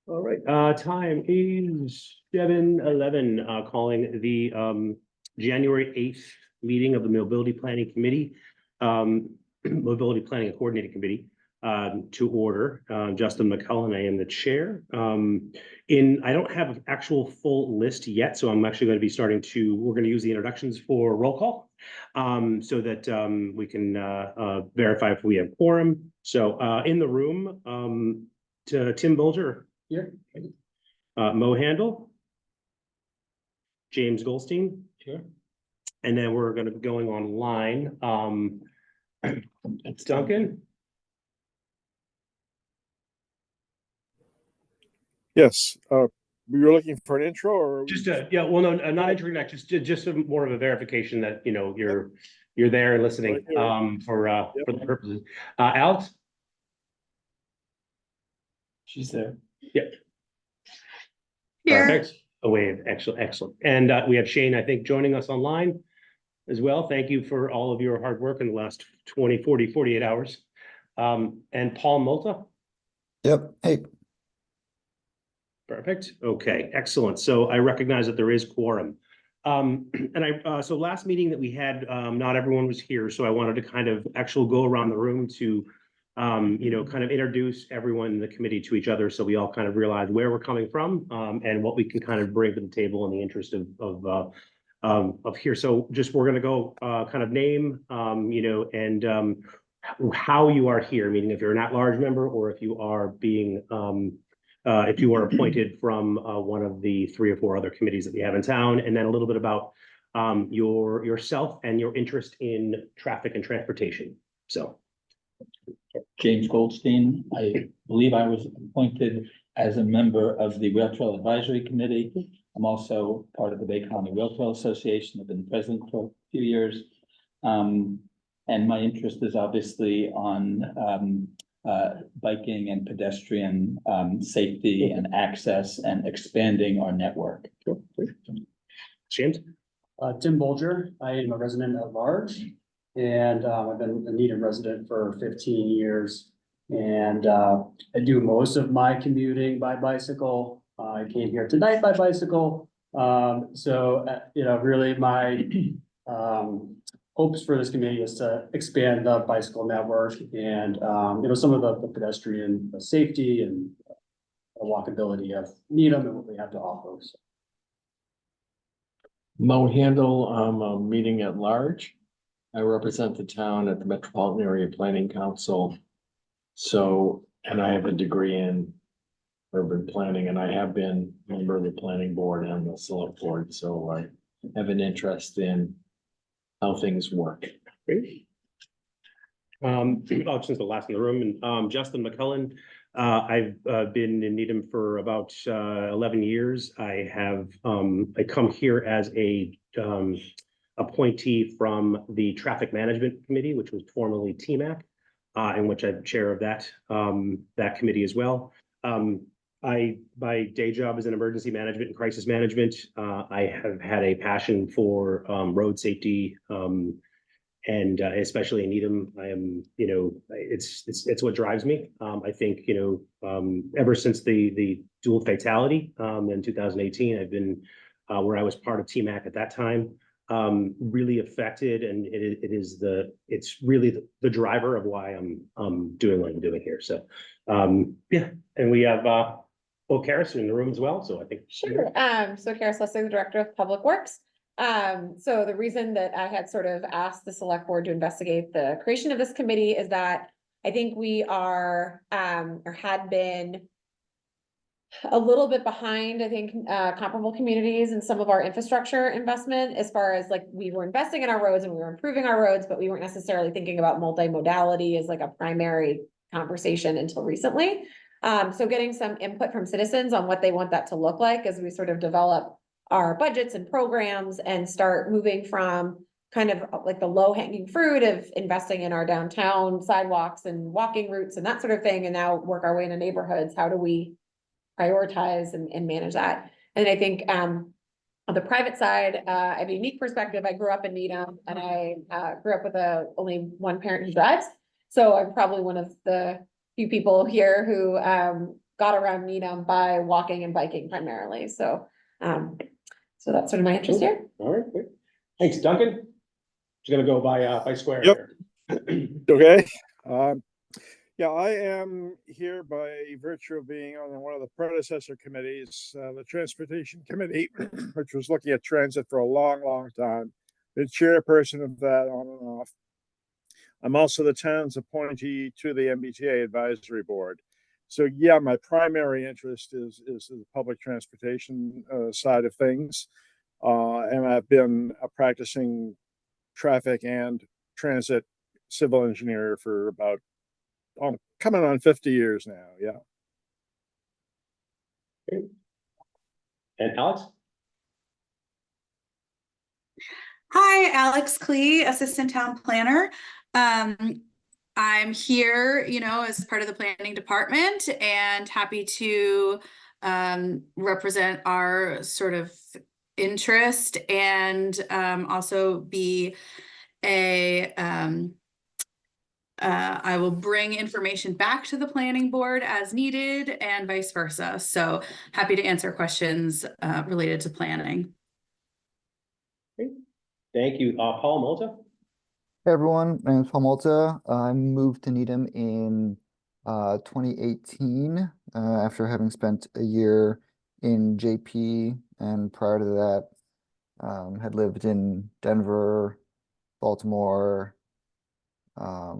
All right, time is 7:11, calling the January 8th meeting of the Mobility Planning Committee, Mobility Planning and Coordinating Committee, to order. Justin McCullen, I am the chair. I don't have an actual full list yet, so I'm actually going to be we're going to use the introductions for roll call, so that we can verify if we have quorum. So in the room, to Tim Bulger. Here. Mo Handel. James Goldstein. Here. And then we're going to be going online. It's Duncan. Yes. We were looking for an intro, or Just yeah. Well, no, not entering that. Just more of a verification that you're there and listening. For the purposes. Alex. She's there. Yep. Perfect. A wave. Excellent. And we have Shane, I think, joining us online as well. Thank you for all of your hard work in the last 20, 40, 48 hours. And Paul Multa. Yep. Hey. Perfect. Okay, excellent. So I recognize that there is quorum. So last meeting that we had, not everyone was here. So I wanted to kind of actually go around the room to kind of introduce everyone in the committee to each other, so we all kind of realize where we're coming from, and what we can kind of bring to the table in the interest of here. So just we're going to go kind of name, and how you are here, meaning if you're an at-large member or if you are being if you are appointed from one of the 3 or 4 other committees that we have in town, and then a little bit about yourself and your interest in traffic and transportation. So. James Goldstein. I believe I was appointed as a member of the Rail Trail Advisory Committee. I'm also part of the Bay County Rail Trail Association. I've been president for a few years. And my interest is obviously on biking and pedestrian safety and access and expanding our network. James? Tim Bulger. I am a resident at large. And I've been a Needham resident for 15 years. And I do most of my commuting by bicycle. I came here tonight by bicycle. Really my hopes for this committee is to expand the bicycle network and, some of the pedestrian safety and walkability of Needham and what we have to offer. So. Mo Handel, I'm a meeting at large. I represent the town at the Metropolitan Area Planning Council. And I have a degree in urban planning, and I have been a member of the planning board and the select board. So I have an interest in how things work. Great. Since the last in the room, and Justin McCullen. I've been in Needham for about 11 years. I come here as a appointee from the Traffic Management Committee, which was formerly TMAC, in which I'm chair of that committee as well. My day job is in emergency management and crisis management. I have had a passion for road safety, and especially in Needham. I am, it's what drives me. I think, ever since the dual fatality in 2018, I've been where I was part of TMAC at that time. Really affected, and it's really the driver of why I'm doing what I'm doing here. So yeah, and we have Will Karras in the room as well. So I think sure. So Karras Leslie, the director of Public Works. So the reason that I had sort of asked the select board to investigate the creation of this committee is that I think we are or had been a little bit behind, I think, comparable communities and some of our infrastructure investment, as far as like we were investing in our roads and we were improving our roads, but we weren't necessarily thinking about multimodality as like a primary conversation until recently. So getting some input from citizens on what they want that to look like as we sort of develop our budgets and programs and start moving from kind of like the low hanging fruit of investing in our downtown sidewalks and walking routes and that sort of thing, and now work our way into neighborhoods. How do we prioritize and manage that? And I think on the private side, I have a unique perspective. I grew up in Needham, and I grew up with only one parent who drives. So I'm probably one of the few people here who, got around Needham by walking and biking primarily, so, so that's sort of my interest here. All right, great. Thanks, Duncan. Just gonna go by square Yep. here. Okay. Yeah, I am here by virtue of being on one of the predecessor committees, the Transportation Committee, which was looking at transit for a long, long time. The chairperson of that on and off. I'm also the town's appointee to the MBTA Advisory Board. So yeah, my primary interest is the public transportation side of things. And I've been a practicing traffic and transit civil engineer for about coming on 50 years now. Yeah. And Alex? Hi, Alex Klee, Assistant Town Planner. I'm here, as part of the planning department and happy to represent our sort of interest and also be I will bring information back to the planning board as needed and vice versa. So happy to answer questions related to planning. Thank you. Paul Malta? Hey everyone, my name is Paul Malta. I moved to Needham in 2018 after having spent a year in JP, and prior to that had lived in Denver, Baltimore,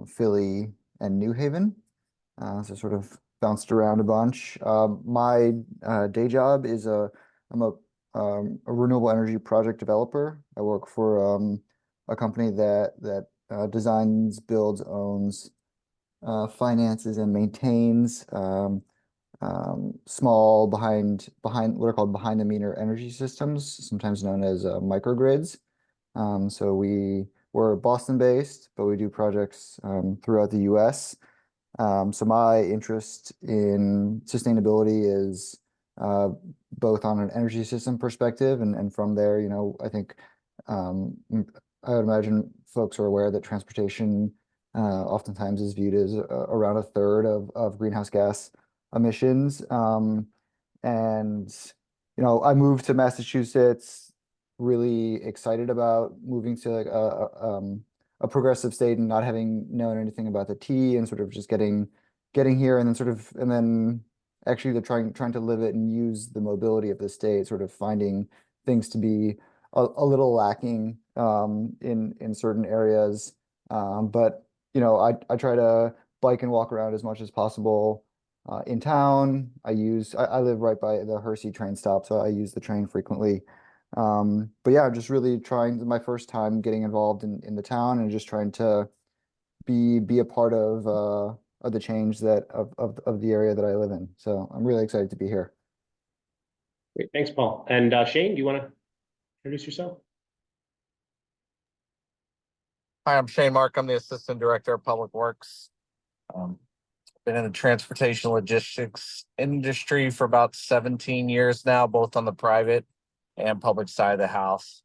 Philly, and New Haven. So sort of bounced around a bunch. My day job is I'm a renewable energy project developer. I work for a company that designs, builds, owns, finances, and maintains small behind what are called behind the meter energy systems, sometimes known as microgrids. So we're Boston based, but we do projects throughout the US. So my interest in sustainability is both on an energy system perspective, and from there, I think I would imagine folks are aware that transportation oftentimes is viewed as around a third of greenhouse gas emissions. And I moved to Massachusetts, really excited about moving to like a progressive state and not having known anything about the T, and sort of just getting here, and then actually they're trying to live it and use the mobility of the state, sort of finding things to be a little lacking in certain areas. But I try to bike and walk around as much as possible in town. I live right by the Hersey train stop, so I use the train frequently. But yeah, just really trying, my first time getting involved in the town, and just trying to be a part of the change of the area that I live in. So I'm really excited to be here. Great, thanks, Paul. And Shane, do you want to introduce yourself? Hi, I'm Shane Mark. I'm the Assistant Director of Public Works. Been in the transportation logistics industry for about 17 years now, both on the private and public side of the house.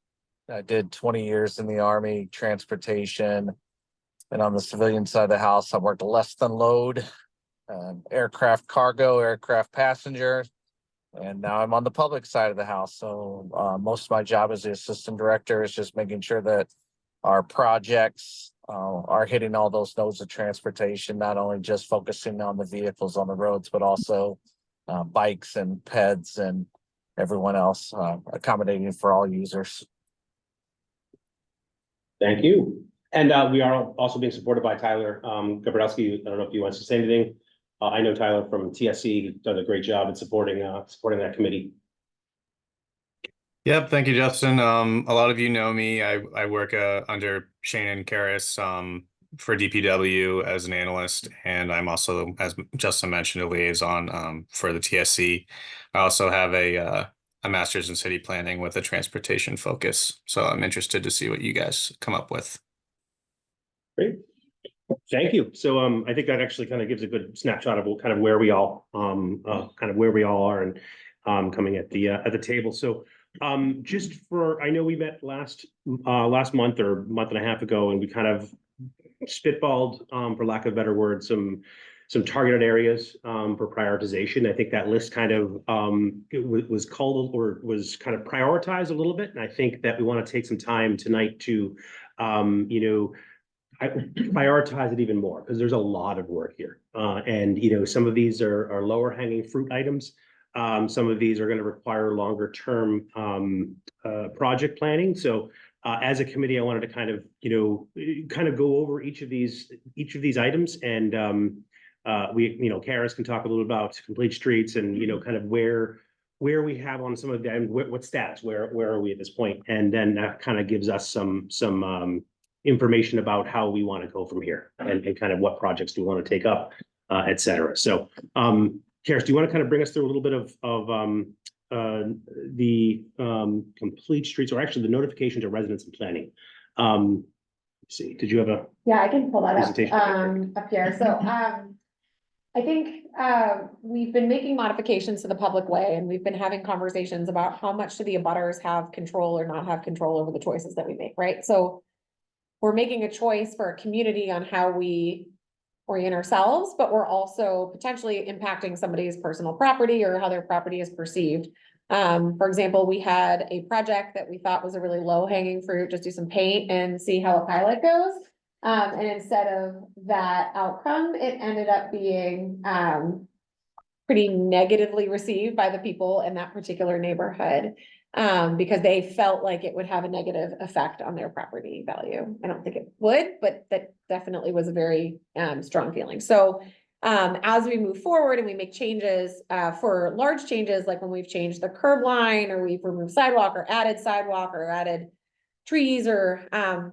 I did 20 years in the Army, transportation, and on the civilian side of the house, I worked less than load, aircraft cargo, aircraft passenger, and now I'm on the public side of the house. So most of my job as the assistant director is just making sure that our projects are hitting all those nodes of transportation, not only just focusing on the vehicles on the roads, but also bikes and peds and everyone else, accommodating for all users. Thank you. And we are also being supported by Tyler Gabrowski. I don't know if you want to say anything. I know Tyler from TSC done a great job in supporting that committee. Yep, thank you, Justin. A lot of you know me. I work under Shane and Karis for DPW as an analyst, and I'm also, as Justin mentioned, a liaison for the TSC. I also have a master's in city planning with a transportation focus. So I'm interested to see what you guys come up with. Great. Thank you. So I think that actually kind of gives a good snapshot of kind of where we all are and coming at the table. So just for, I know we met last month or month and a half ago, and we kind of spitballed, for lack of a better word, some some targeted areas for prioritization. I think that list kind of was called or was kind of prioritized a little bit. And I think that we want to take some time tonight to I prioritize it even more because there's a lot of work here. And some of these are lower hanging fruit items. Some of these are going to require longer term project planning. So as a committee, I wanted to kind of go over each of these items, and Karis can talk a little about complete streets and kind of where we have on some of them, what status, where are we at this point, and then that kind of gives us some information about how we want to go from here and kind of what projects do we want to take up, et cetera. So, Karis, do you want to kind of bring us through a little bit of the complete streets, or actually the notification to residents and planning? Let's see, did you have a? Yeah, I can pull that Presentation. up here. So, I think, we've been making modifications to the public way, and we've been having conversations about how much do the abutters have control or not have control over the choices that we make, right? So we're making a choice for a community on how we orient ourselves, but we're also potentially impacting somebody's personal property or how their property is perceived. For example, we had a project that we thought was a really low hanging fruit, just do some paint and see how a pilot goes. And instead of that outcome, it ended up being pretty negatively received by the people in that particular neighborhood. Because they felt like it would have a negative effect on their property value. I don't think it would, but that definitely was a very strong feeling. So as we move forward and we make changes for large changes, like when we've changed the curb line, or we've removed sidewalk or added trees, or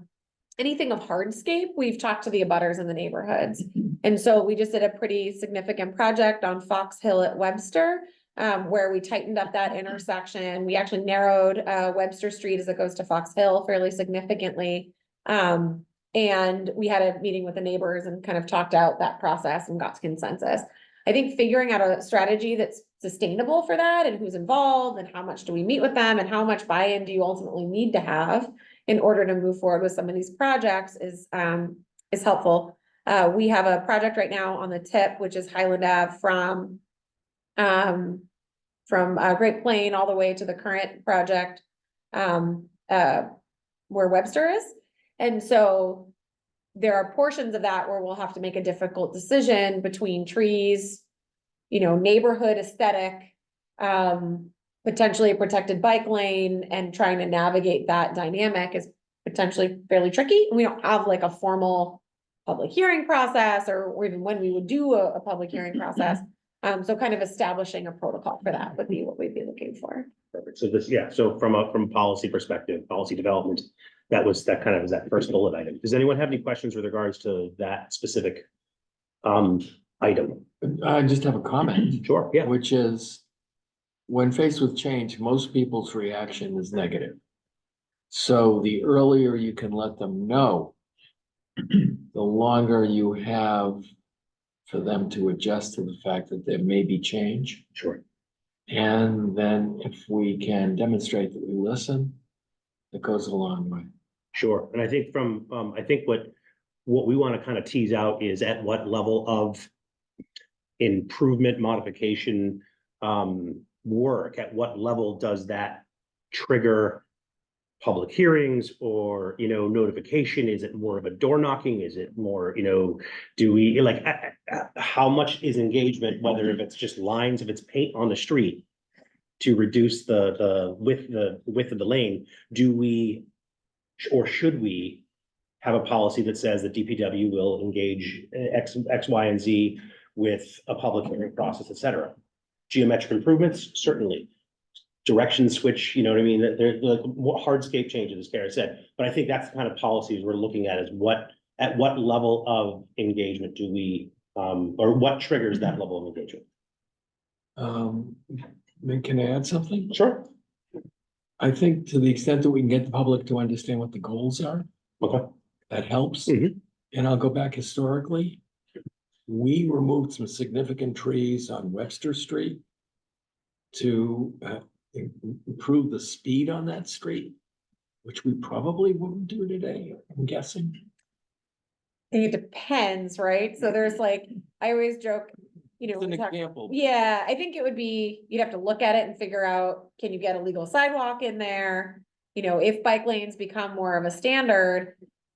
anything of hardscape, we've talked to the abutters in the neighborhoods. And so we just did a pretty significant project on Fox Hill at Webster, where we tightened up that intersection. We actually narrowed Webster Street as it goes to Fox Hill fairly significantly. And we had a meeting with the neighbors and kind of talked out that process and got to consensus. I think figuring out a strategy that's sustainable for that, and who's involved, and how much do we meet with them, and how much buy-in do you ultimately need to have in order to move forward with some of these projects is helpful. We have a project right now on the tip, which is Highland Ave from Great Plain all the way to the current project, where Webster is. And so there are portions of that where we'll have to make a difficult decision between trees, neighborhood aesthetic, potentially a protected bike lane, and trying to navigate that dynamic is potentially fairly tricky. We don't have like a formal public hearing process, or even when we would do a public hearing process. So kind of establishing a protocol for that would be what we'd be looking for. Perfect. So from a policy perspective, policy development, that kind of was that first bullet item. Does anyone have any questions with regards to that specific item? I just have a comment. Sure, yeah. Which is, when faced with change, most people's reaction is negative. So the earlier you can let them know, the longer you have for them to adjust to the fact that there may be change. Sure. And then if we can demonstrate that we listen, it goes a long way. Sure. And I think I think what we want to kind of tease out is at what level of improvement, modification, work, at what level does that trigger public hearings or, notification? Is it more of a door knocking? Is it more, do we how much is engagement, whether if it's just lines, if it's paint on the street to reduce the width of the lane? Do we, or should we have a policy that says that DPW will engage X, Y, and Z with a public hearing process, et cetera? Geometric improvements, certainly. Direction switch, you know what I mean? There's like hardscape changes, as Kara said. But I think that's the kind of policies we're looking at, is at what level of engagement do we, or what triggers that level of engagement? Then can I add something? Sure. I think to the extent that we can get the public to understand what the goals are, Okay. that helps. Mhm. And I'll go back historically. We removed some significant trees on Webster Street to improve the speed on that street, which we probably wouldn't do today, I'm guessing. I think it depends, right? So there's like I always joke, you know. It's an we talk- example. Yeah, I think it would be, you'd have to look at it and figure out, can you get a legal sidewalk in there? You know, if bike lanes become more of a standard,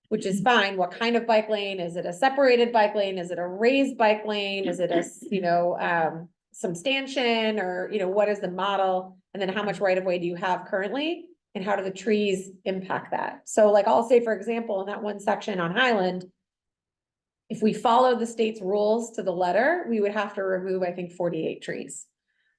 which is fine, what kind of bike lane? Is it a separated bike lane? Is it a raised bike lane? Is it a, some stanchion or, what is the model? And then how much right of way do you have currently? And how do the trees impact that? So like, I'll say, for example, in that one section on Highland, if we follow the state's rules to the letter, we would have to remove, I think, 48 trees.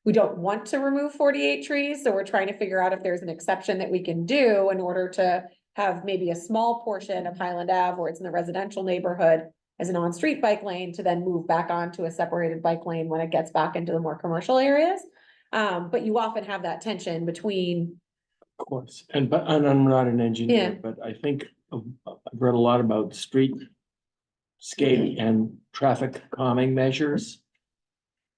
We don't want to remove 48 trees, so we're trying to figure out if there's an exception that we can do in order to have maybe a small portion of Highland Ave where it's in the residential neighborhood as an on-street bike lane to then move back onto a separated bike lane when it gets back into the more commercial areas. But you often have that tension between. Of course, and I'm not an engineer, but I think I've read a lot about street scape and traffic calming measures.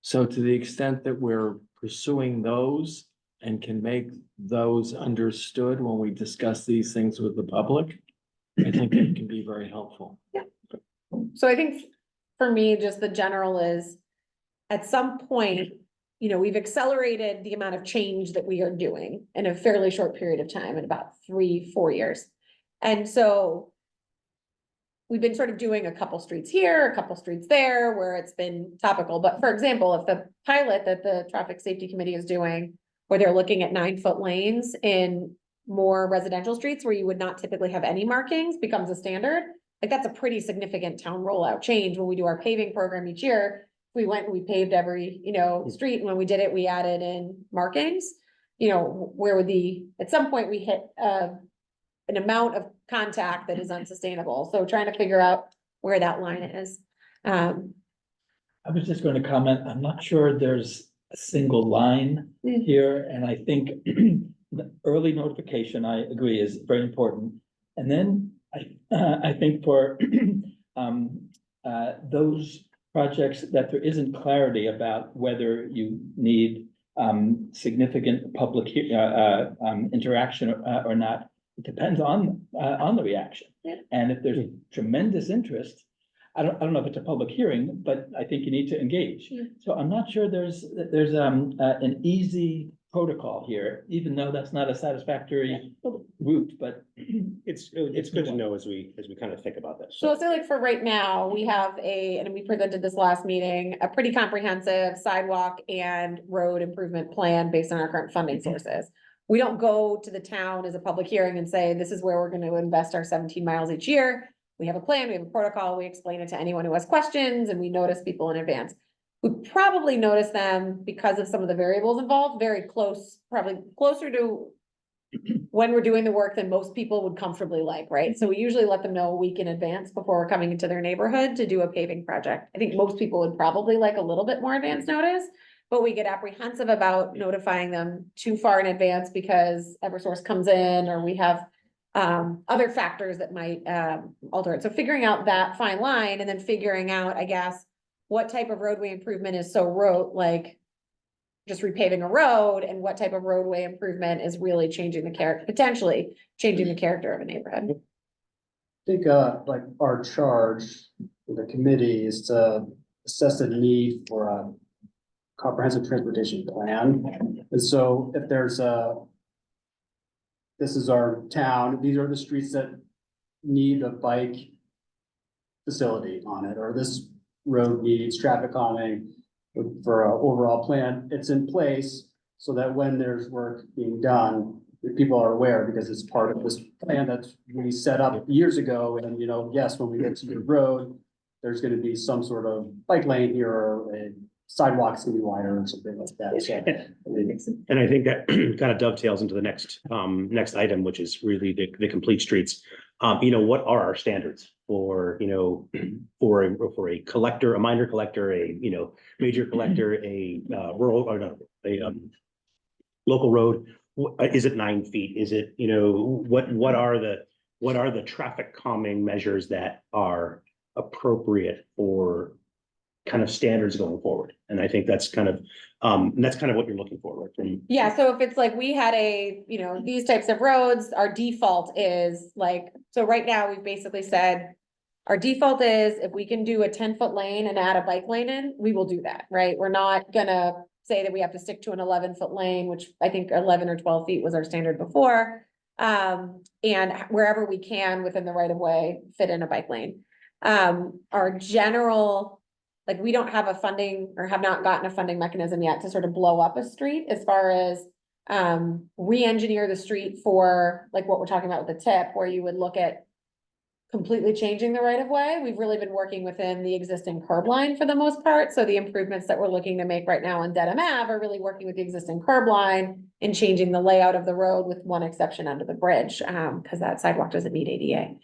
So to the extent that we're pursuing those and can make those understood when we discuss these things with the public, I think it can be very helpful. So I think for me, just the general is, at some point, we've accelerated the amount of change that we are doing in a fairly short period of time, in about 3-4 years. And so we've been sort of doing a couple streets here, a couple streets there, where it's been topical. But for example, if the pilot that the Traffic Safety Committee is doing, where they're looking at 9-foot lanes in more residential streets where you would not typically have any markings, becomes a standard, like that's a pretty significant town rollout change. When we do our paving program each year, we went and we paved every, street, and when we did it, we added in markings. Where would at some point we hit an amount of contact that is unsustainable. So trying to figure out where that line is. I was just going to comment, I'm not sure there's a single line here, and I think the early notification, I agree, is very important. And then I think for those projects that there isn't clarity about whether you need significant public interaction or not, it depends on the reaction. Yeah. And if there's tremendous interest, I don't know if it's a public hearing, but I think you need to engage. Yeah. So I'm not sure there's an easy protocol here, even though that's not a satisfactory route, but It's good to know as we kind of think about this. So I'll say, like, for right now, we have and we presented this last meeting, a pretty comprehensive sidewalk and road improvement plan based on our current funding sources. We don't go to the town as a public hearing and say, this is where we're going to invest our 17 miles each year. We have a plan, we have a protocol, we explain it to anyone who has questions, and we notice people in advance. We probably notice them, because of some of the variables involved, very close, probably closer to when we're doing the work than most people would comfortably like, right? So we usually let them know a week in advance before we're coming into their neighborhood to do a paving project. I think most people would probably like a little bit more advance notice, but we get apprehensive about notifying them too far in advance because Eversource comes in, or we have other factors that might alter it. So figuring out that fine line, and then figuring out, I guess, what type of roadway improvement is so like just repaving a road, and what type of roadway improvement is really changing the potentially changing the character of a neighborhood. I think, like our charge for the committee is to assess the need for a comprehensive transportation plan. And so if there's this is our town, these are the streets that need a bike facility on it, or this road needs traffic calming for an overall plan. It's in place so that when there's work being done, people are aware, because it's part of this plan that we set up years ago. And, yes, when we get to the road, there's gonna be some sort of bike lane here, or a sidewalk's gonna be wider or something like that. So, And I think that kind of dovetails into the next item, which is really the complete streets. What are our standards for, for a collector, a minor collector, a, major collector, a rural, or no, a local road? Is it 9 feet? Is it, what are the traffic calming measures that are appropriate for kind of standards going forward? And I think that's kind of what you're looking for, right? Yeah, so if it's like we had these types of roads, our default is like, so right now we've basically said our default is if we can do a 10-foot lane and add a bike lane in, we will do that, right? We're not gonna say that we have to stick to an 11-foot lane, which I think 11 or 12 feet was our standard before. And wherever we can within the right of way, fit in a bike lane. Our general, like, we don't have a funding or have not gotten a funding mechanism yet to sort of blow up a street as far as re-engineer the street for like what we're talking about with the tip, where you would look at completely changing the right of way. We've really been working within the existing curb line for the most part. So the improvements that we're looking to make right now on Dedham Ave are really working with the existing curb line and changing the layout of the road, with one exception under the bridge, because that sidewalk doesn't meet ADA.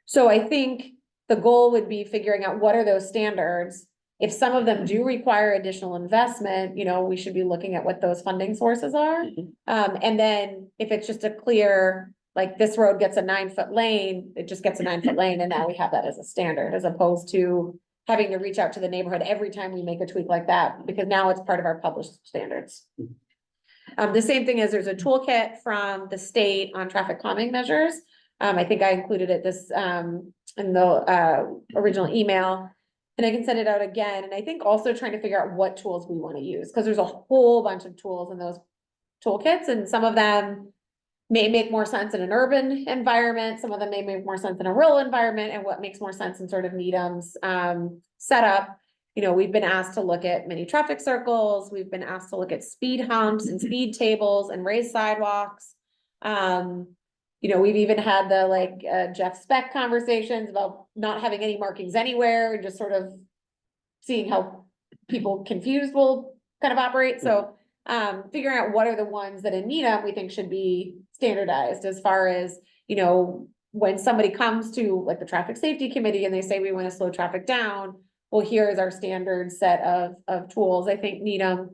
So I think the goal would be figuring out what are those standards. If some of them do require additional investment, you know, we should be looking at what those funding sources are. And then if it's just a clear, like, this road gets a 9-foot lane, it just gets a 9-foot lane, and now we have that as a standard, as opposed to having to reach out to the neighborhood every time we make a tweak like that, because now it's part of our published standards. The same thing is, there's a toolkit from the state on traffic calming measures. I think I included it in the original email, and I can send it out again. And I think also trying to figure out what tools we want to use, because there's a whole bunch of tools in those toolkits, and some of them may make more sense in an urban environment. Some of them may make more sense in a rural environment, and what makes more sense in sort of Needham's setup. You know, we've been asked to look at mini traffic circles. We've been asked to look at speed humps and speed tables and raised sidewalks. You know, we've even had the Jeff Speck conversations about not having any markings anywhere, and just sort of seeing how people confused will kind of operate. So figuring out what are the ones that in Needham we think should be standardized, as far as, you know, when somebody comes to like the traffic safety committee and they say we want to slow traffic down, well, here is our standard set of tools. I think Needham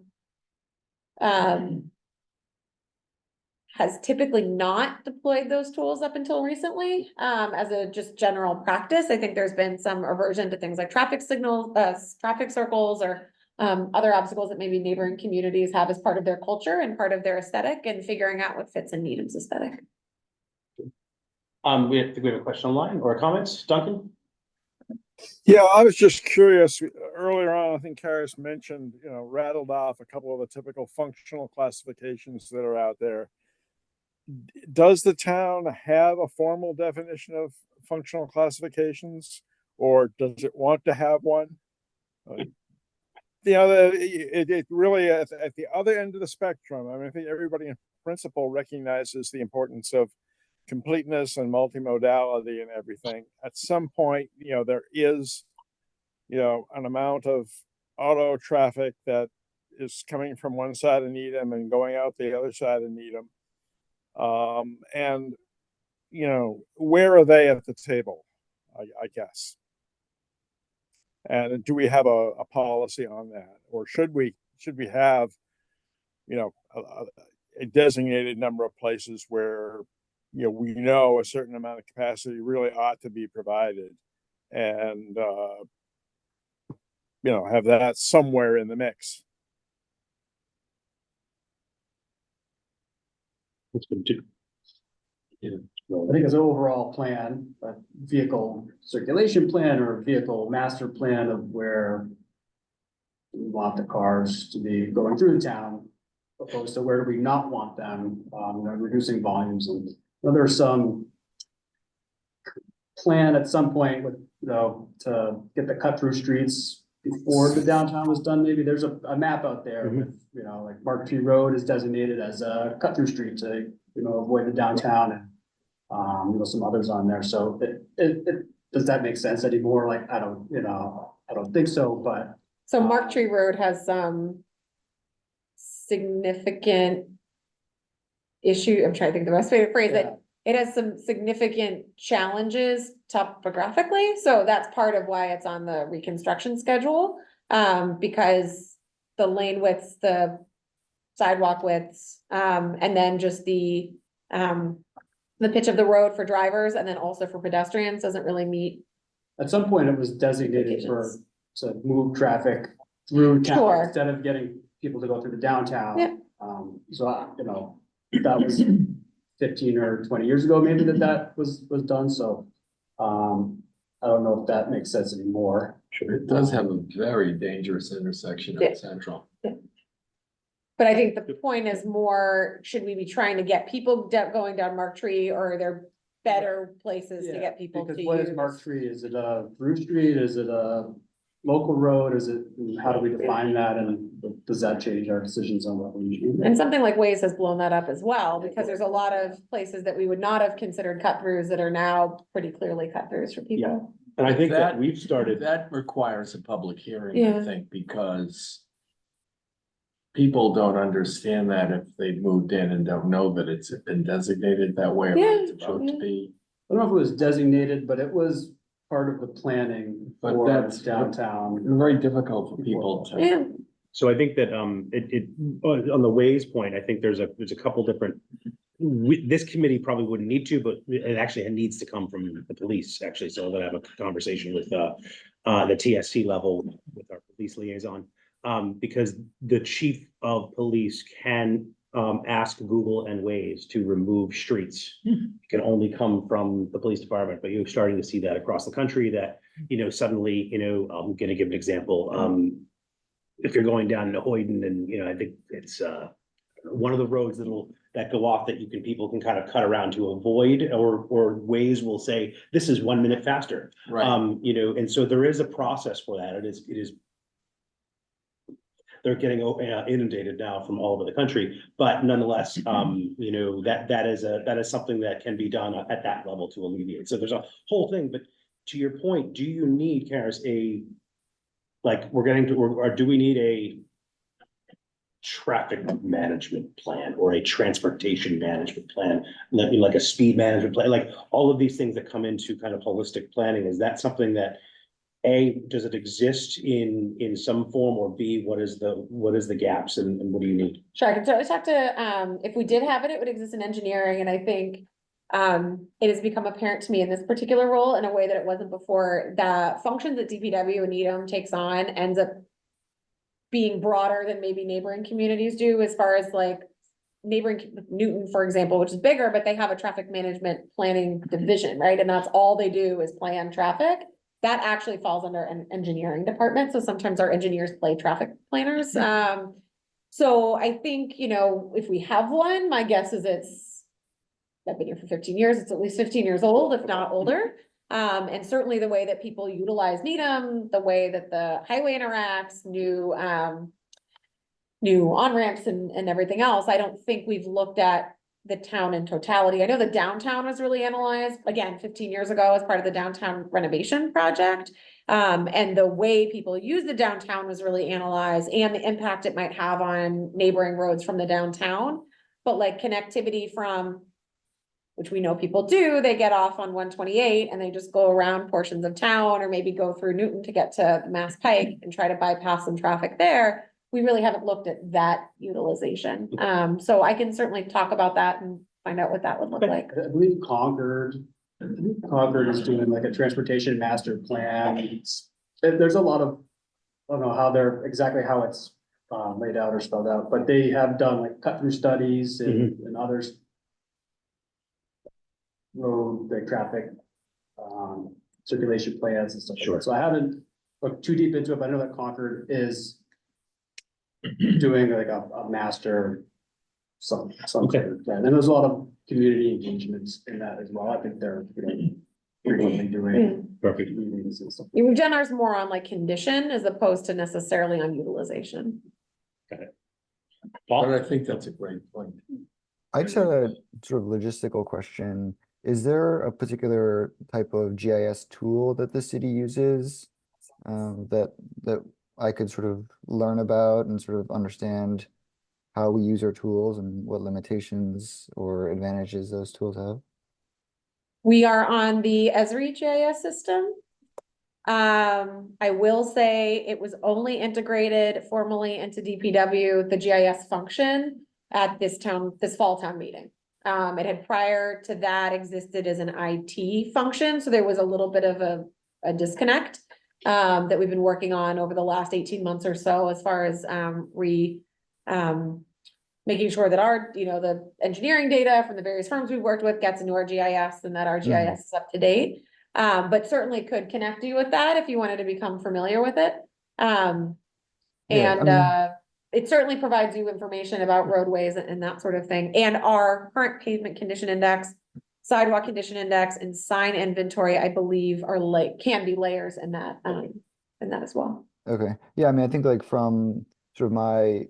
has typically not deployed those tools up until recently, as a just general practice. I think there's been some aversion to things like traffic signals, traffic circles, or other obstacles that maybe neighboring communities have as part of their culture and part of their aesthetic, and figuring out what fits in Needham's aesthetic. We have a question online or comments, Duncan? Yeah, I was just curious, earlier on, I think Karis mentioned, you know, rattled off a couple of the typical functional classifications that are out there. Does the town have a formal definition of functional classifications, or does it want to have one? You know, it really, at the other end of the spectrum, I mean, I think everybody in principle recognizes the importance of completeness and multimodality and everything. At some point, you know, there is, you know, an amount of auto traffic that is coming from one side of Needham and going out the other side of Needham. And, you know, where are they at the table, I guess? And do we have a policy on that, or should we have, you know, a designated number of places where, you know, we know a certain amount of capacity really ought to be provided, and you know, have that somewhere in the mix? I think as an overall plan, a vehicle circulation plan or vehicle master plan of where we want the cars to be going through the town, opposed to where do we not want them, reducing volumes. And there's some plan at some point with, you know, to get the cut through streets before the downtown was done. Maybe there's a map out there with, you know, like Mark Tree Road is designated as a cut through street to, you know, avoid the downtown, and you know, some others on there. So does that make sense anymore? Like, I don't think so, but. So Mark Tree Road has some significant issue. I'm trying to think of the best way to phrase it. It has some significant challenges topographically. So that's part of why it's on the reconstruction schedule. Because the lane widths, the sidewalk widths, and then just the pitch of the road for drivers and then also for pedestrians doesn't really meet. At some point, it was designated to move traffic through town. Sure. Instead of getting people to go through the downtown. Yeah. So, you know, that was 15 or 20 years ago, maybe that was done. So, I don't know if that makes sense anymore. It does have a very dangerous intersection Yeah. at Central. But I think the point is more, should we be trying to get people going down Mark Tree, or are there better places to Yeah, get people to Because what is Mark use? Tree? Is it a through street? Is it a local road? Is it, how do we define that? And does that change our decisions on what we do? And something like Waze has blown that up as well, because there's a lot of places that we would not have considered cut throughs that are now pretty clearly cut throughs for people. And I think that That- we've started, That requires a public hearing, Yeah. I think, because people don't understand that if they've moved in and don't know that it's been designated that way, or Yeah, it's about to yeah. be. I don't know if it was designated, but it was part of the planning But for that's- downtown. Very difficult for people to. Yeah, so I think that, on the Waze point, I think there's a couple different. This committee probably wouldn't need to, but it actually needs to come from the police, actually, so I'm gonna have a conversation with, the TSC level with our police liaison. Because the chief of police can, ask Google and Waze to remove streets. It can only come from the police department, but you're starting to see that across the country that, suddenly, I'm gonna give an example. If you're going down to Hoyden and, I think it's, one of the roads that go off that people can kind of cut around to avoid, or Waze will say, this is 1 minute faster. Right, And so there is a process for that. It is. They're getting inundated now from all over the country, but nonetheless, that is something that can be done at that level to alleviate. So there's a whole thing, but to your point, do you need, Karis, or do we need a traffic management plan or a transportation management plan, like a speed management plan, like all of these things that come into kind of holistic planning? Is that something that, A, does it exist in some form, or B, what is the gaps and what do you need? sure, I can totally talk to, if we did have it, it would exist in engineering, and I think it has become apparent to me in this particular role in a way that it wasn't before, that functions that DPW and Needham takes on ends up being broader than maybe neighboring communities do, as far as like neighboring Newton, for example, which is bigger, but they have a traffic management planning division, right? And that's all they do is plan traffic. That actually falls under an engineering department. So sometimes our engineers play traffic planners. So I think, if we have one, my guess is I've been here for 15 years. It's at least 15 years old, if not older. And certainly the way that people utilize Needham, the way that the highway interacts, new on-ramps and everything else, I don't think we've looked at the town in totality. I know the downtown was really analyzed, again, 15 years ago as part of the downtown renovation project. And the way people use the downtown was really analyzed, and the impact it might have on neighboring roads from the downtown. But like connectivity from, which we know people do, they get off on 128 and they just go around portions of town, or maybe go through Newton to get to Mass Pike and try to bypass some traffic there. We really haven't looked at that utilization. So I can certainly talk about that and find out what that would look like. I believe Concord is doing like a transportation master plan. There's a lot of, I don't know how it's laid out or spelled out, but they have done like cut through studies and others. Road, the traffic, circulation plans and stuff like Sure. that. So I haven't looked too deep into it, but I know that Concord is doing like a master something like that. And there's a lot of community engagements in that as well. I think they're frequently doing Perfect. meetings and stuff. We've done ours more on like condition as opposed to necessarily on utilization. but Paul? I think that's a great point. I just had a sort of logistical question. Is there a particular type of GIS tool that the city uses that I could sort of learn about and sort of understand how we use our tools and what limitations or advantages those tools have? We are on the Esri GIS system. I will say it was only integrated formally into DPW, the GIS function, at this fall town meeting. It had prior to that existed as an IT function, so there was a little bit of a disconnect that we've been working on over the last 18 months or so, as far as making sure that our, the engineering data from the various firms we've worked with gets into our GIS, and that our GIS is up to date. But certainly could connect you with that if you wanted to become familiar with it. Yeah, I mean- It certainly provides you information about roadways and that sort of thing, and our current pavement condition index, sidewalk condition index, and sign inventory, I believe, are can be layers in that as well. Okay, yeah, I mean, I think like from sort of my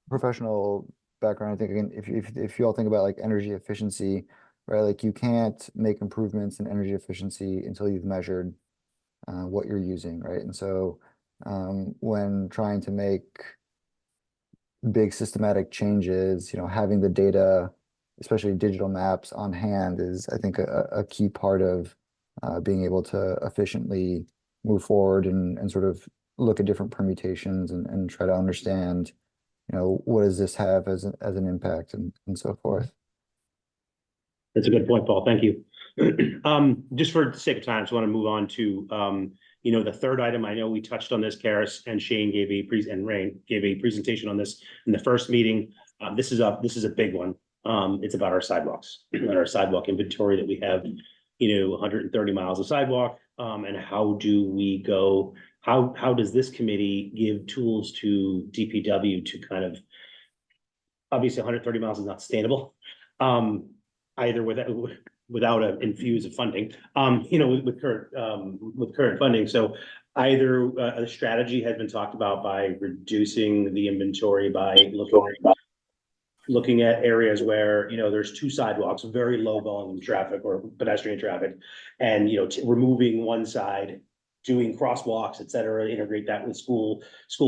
professional background, I think again, if you all think about like energy efficiency, right, like you can't make improvements in energy efficiency until you've measured what you're using, right? And so when trying to make big systematic changes, having the data, especially digital maps on hand is, I think, a key part of being able to efficiently move forward and sort of look at different permutations and try to understand, what does this have as an impact and so forth. That's a good point, Paul. Thank you. Just for the sake of time, I just want to move on to, the third item. I know we touched on this, Karis and Shane gave and Rain gave a presentation on this in the first meeting. This is a big one. It's about our sidewalks and our sidewalk inventory that we have, 130 miles of sidewalk. And how do we go, how does this committee give tools to DPW to kind of, obviously 130 miles is not sustainable. Either without an infuse of funding, with current funding. So either a strategy has been talked about by reducing the inventory by looking at areas where, there's two sidewalks, very low volume traffic or pedestrian traffic, and, removing one side, doing crosswalks, et cetera, integrate that with school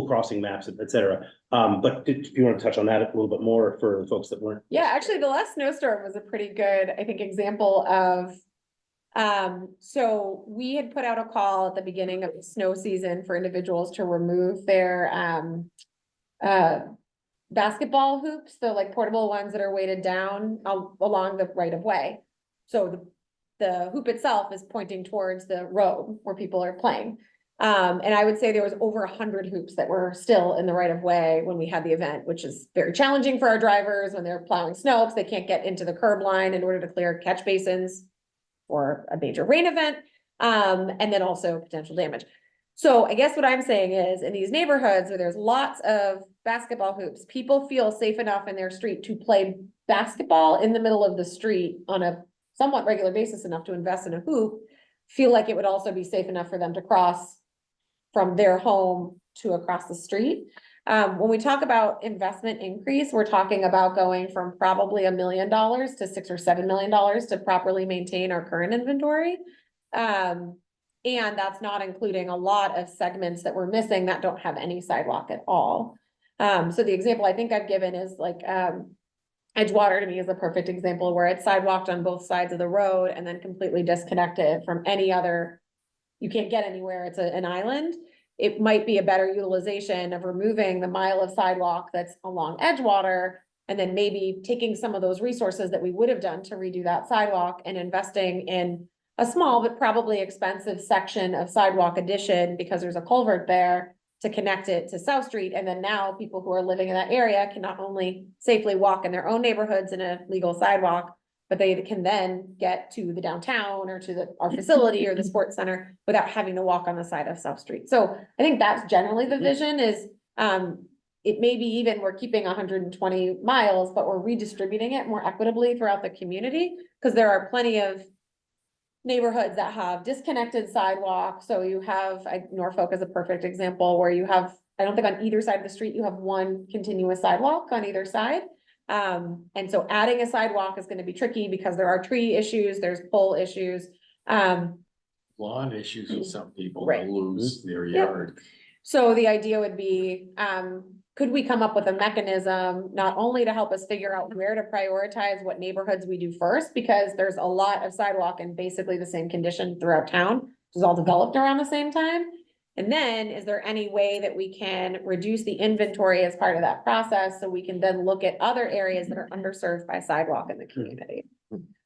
crossing maps, et cetera. But if you want to touch on that a little bit more for folks that weren't. Yeah, actually, the last snowstorm was a pretty good, I think, example of, so we had put out a call at the beginning of the snow season for individuals to remove their, basketball hoops, the like portable ones that are weighted down along the right of way. So the hoop itself is pointing towards the road where people are playing. And I would say there was over 100 hoops that were still in the right of way when we had the event, which is very challenging for our drivers when they're plowing snow, because they can't get into the curb line in order to clear catch basins for a major rain event. And then also potential damage. So I guess what I'm saying is, in these neighborhoods where there's lots of basketball hoops, people feel safe enough in their street to play basketball in the middle of the street on a somewhat regular basis enough to invest in a hoop, feel like it would also be safe enough for them to cross from their home to across the street. When we talk about investment increase, we're talking about going from probably $1 million to $6 or $7 million to properly maintain our current inventory. And that's not including a lot of segments that we're missing that don't have any sidewalk at all. So the example I think I've given is like, Edgewater to me is a perfect example where it's sidewalked on both sides of the road and then completely disconnected from any other, you can't get anywhere, it's an island. It might be a better utilization of removing the mile of sidewalk that's along Edgewater and then maybe taking some of those resources that we would have done to redo that sidewalk and investing in a small but probably expensive section of sidewalk addition because there's a culvert there to connect it to South Street. And then now people who are living in that area can not only safely walk in their own neighborhoods in a legal sidewalk, but they can then get to the downtown or to our facility or the sports center without having to walk on the side of South Street. So I think that's generally the vision is, it may be even we're keeping 120 miles, but we're redistributing it more equitably throughout the community because there are plenty of neighborhoods that have disconnected sidewalks. So you have, Norfolk is a perfect example where you have, I don't think on either side of the street, you have one continuous sidewalk on either side. And so adding a sidewalk is going to be tricky because there are tree issues, there's pole issues. Lawn issues with some people Right. that lose their Yep. yard. So the idea would be, could we come up with a mechanism not only to help us figure out where to prioritize what neighborhoods we do first, because there's a lot of sidewalk in basically the same condition throughout town, which is all developed around the same time. And then is there any way that we can reduce the inventory as part of that process so we can then look at other areas that are underserved by sidewalk in the community?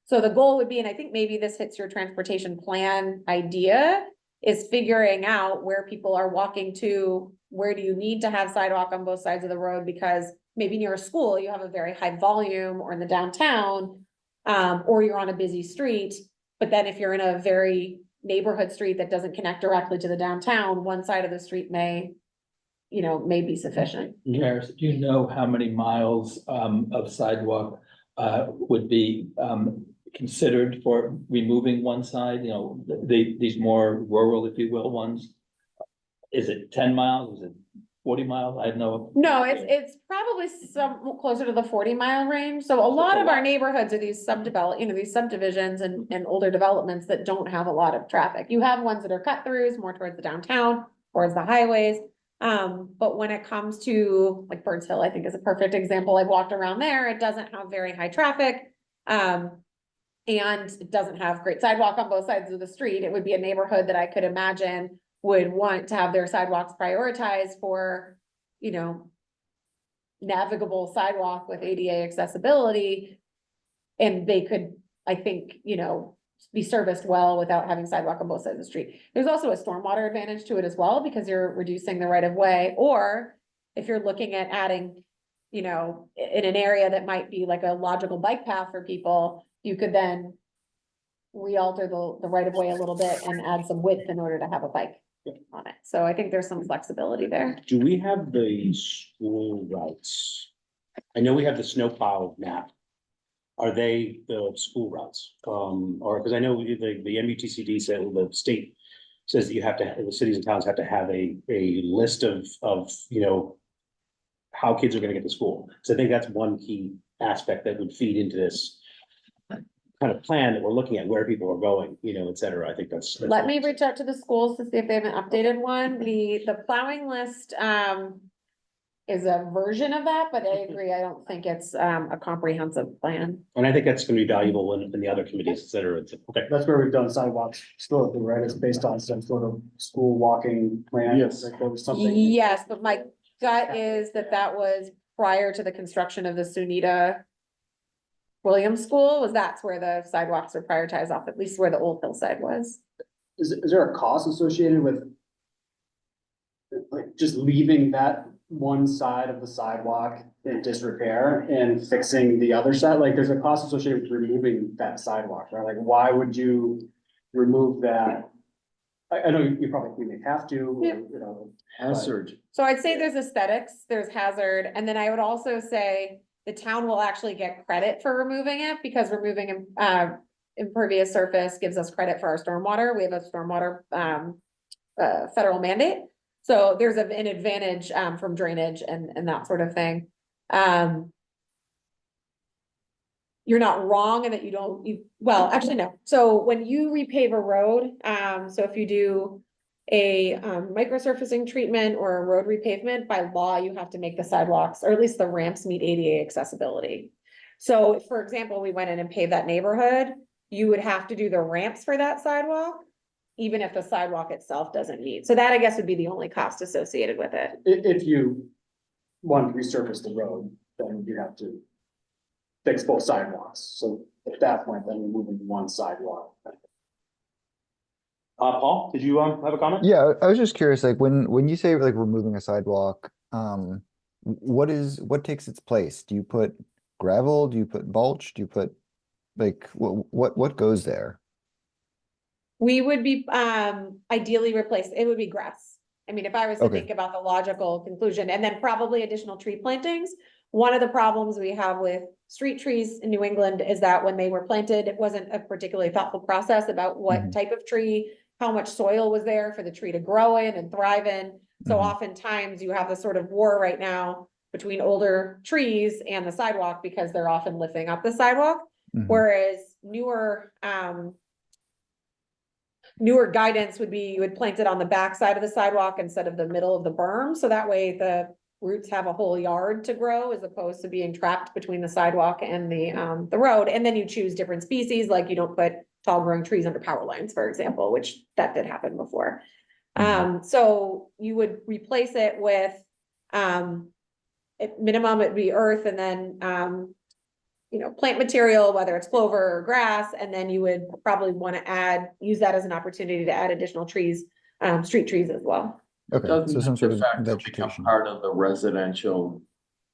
So the goal would be, and I think maybe this hits your transportation plan idea, is figuring out where people are walking to, where do you need to have sidewalk on both sides of the road? Because maybe near a school, you have a very high volume, or in the downtown, or you're on a busy street. But then if you're in a very neighborhood street that doesn't connect directly to the downtown, one side of the street may, may be sufficient. Karis, do you know how many miles of sidewalk would be considered for removing one side, these more rural, if you will, ones? Is it 10 miles? Is it 40 miles? I know. No, it's probably some closer to the 40-mile range. So a lot of our neighborhoods are these these subdivisions and older developments that don't have a lot of traffic. You have ones that are cut throughs more towards the downtown, towards the highways. But when it comes to like Birds Hill, I think is a perfect example. I've walked around there. It doesn't have very high traffic. And it doesn't have great sidewalk on both sides of the street. It would be a neighborhood that I could imagine would want to have their sidewalks prioritized for, navigable sidewalk with ADA accessibility. And they could, I think, be serviced well without having sidewalk on both sides of the street. There's also a stormwater advantage to it as well, because you're reducing the right of way, or if you're looking at adding, in an area that might be like a logical bike path for people, you could then re-alter the right of way a little bit and add some width in order to have a bike on it. So I think there's some flexibility there. Do we have the school routes? I know we have the snowplow map. Are they the school routes? Or, because I know the MUTCD said, the state says that you have to, the cities and towns have to have a list of, how kids are gonna get to school. So I think that's one key aspect that would feed into this kind of plan that we're looking at, where people are going, et cetera. I think that's. Let me reach out to the schools to see if they have an updated one. The plowing list, is a version of that, but I agree, I don't think it's, a comprehensive plan. And I think that's gonna be valuable in the other committees, et cetera. Okay. That's where we've done sidewalks historically, right? It's based on some sort of school walking plan. Yes. Like there was something. Yes, but my gut is that was prior to the construction of the Sunita Williams School, that's where the sidewalks are prioritized off, at least where the old hillside was. Is there a cost associated with like just leaving that one side of the sidewalk in disrepair and fixing the other side? Like there's a cost associated with removing that sidewalk, right? Like why would you remove that? I know you probably may have to, Yeah. Hazard. So I'd say there's aesthetics, there's hazard, and then I would also say the town will actually get credit for removing it, because removing impervious surface gives us credit for our stormwater. We have a stormwater federal mandate. So there's an advantage from drainage and that sort of thing. You're not wrong in that well, actually, no. So when you repave a road, so if you do a microsurfacing treatment or a road repavement, by law, you have to make the sidewalks, or at least the ramps, meet ADA accessibility. So for example, we went in and paved that neighborhood, you would have to do the ramps for that sidewalk, even if the sidewalk itself doesn't meet. So that, I guess, would be the only cost associated with it. If you want to resurface the road, then you have to fix both sidewalks. So at that point, then you're moving one sidewalk. Paul, did you have a comment? Yeah, I was just curious, like when you say like removing a sidewalk, what takes its place? Do you put gravel? Do you put mulch? Do you put like what goes there? We would be ideally replaced, it would be grass. I mean, if I was to Okay. think about the logical conclusion, and then probably additional tree plantings. One of the problems we have with street trees in New England is that when they were planted, it wasn't a particularly thoughtful process about what Mhm. type of tree, how much soil was there for the tree to grow in and thrive in. So Mhm. oftentimes you have this sort of war right now between older trees and the sidewalk, because they're often lifting up the sidewalk. Mhm. Whereas newer guidance would be, you would plant it on the back side of the sidewalk instead of the middle of the berm. So that way the roots have a whole yard to grow, as opposed to being trapped between the sidewalk and the road. And then you choose different species, like you don't put tall growing trees under power lines, for example, which that did happen before. So you would replace it with, at minimum, it'd be earth, and then, plant material, whether it's clover or grass, and then you would probably want to use that as an opportunity to add additional trees, street trees as well. Okay, so Doesn't some it sort de of facto become vegetation. part of the residential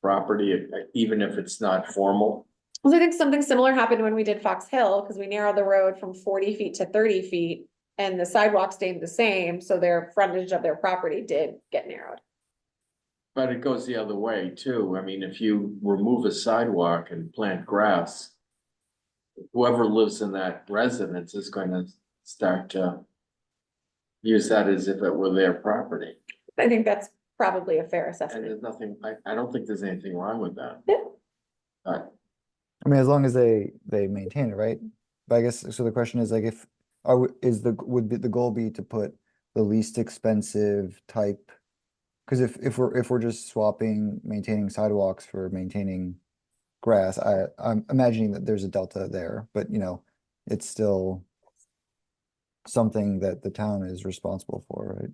property, even if it's not formal? So I think something similar happened when we did Fox Hill, because we narrowed the road from 40 feet to 30 feet. and the sidewalk stayed the same, so their frontage of their property did get narrowed. But it goes the other way too. I mean, if you remove a sidewalk and plant grass, whoever lives in that residence is going to start to use that as if it were their property. I think that's probably a fair And assessment. there's nothing, I don't think there's anything wrong with that. Yeah. But I mean, as long as they maintain it, right? But I guess, so the question is like, if, would the goal be to put the least expensive type? Cause if we're just swapping, maintaining sidewalks for maintaining grass, I'm imagining that there's a delta there, but you know, it's still something that the town is responsible for, right?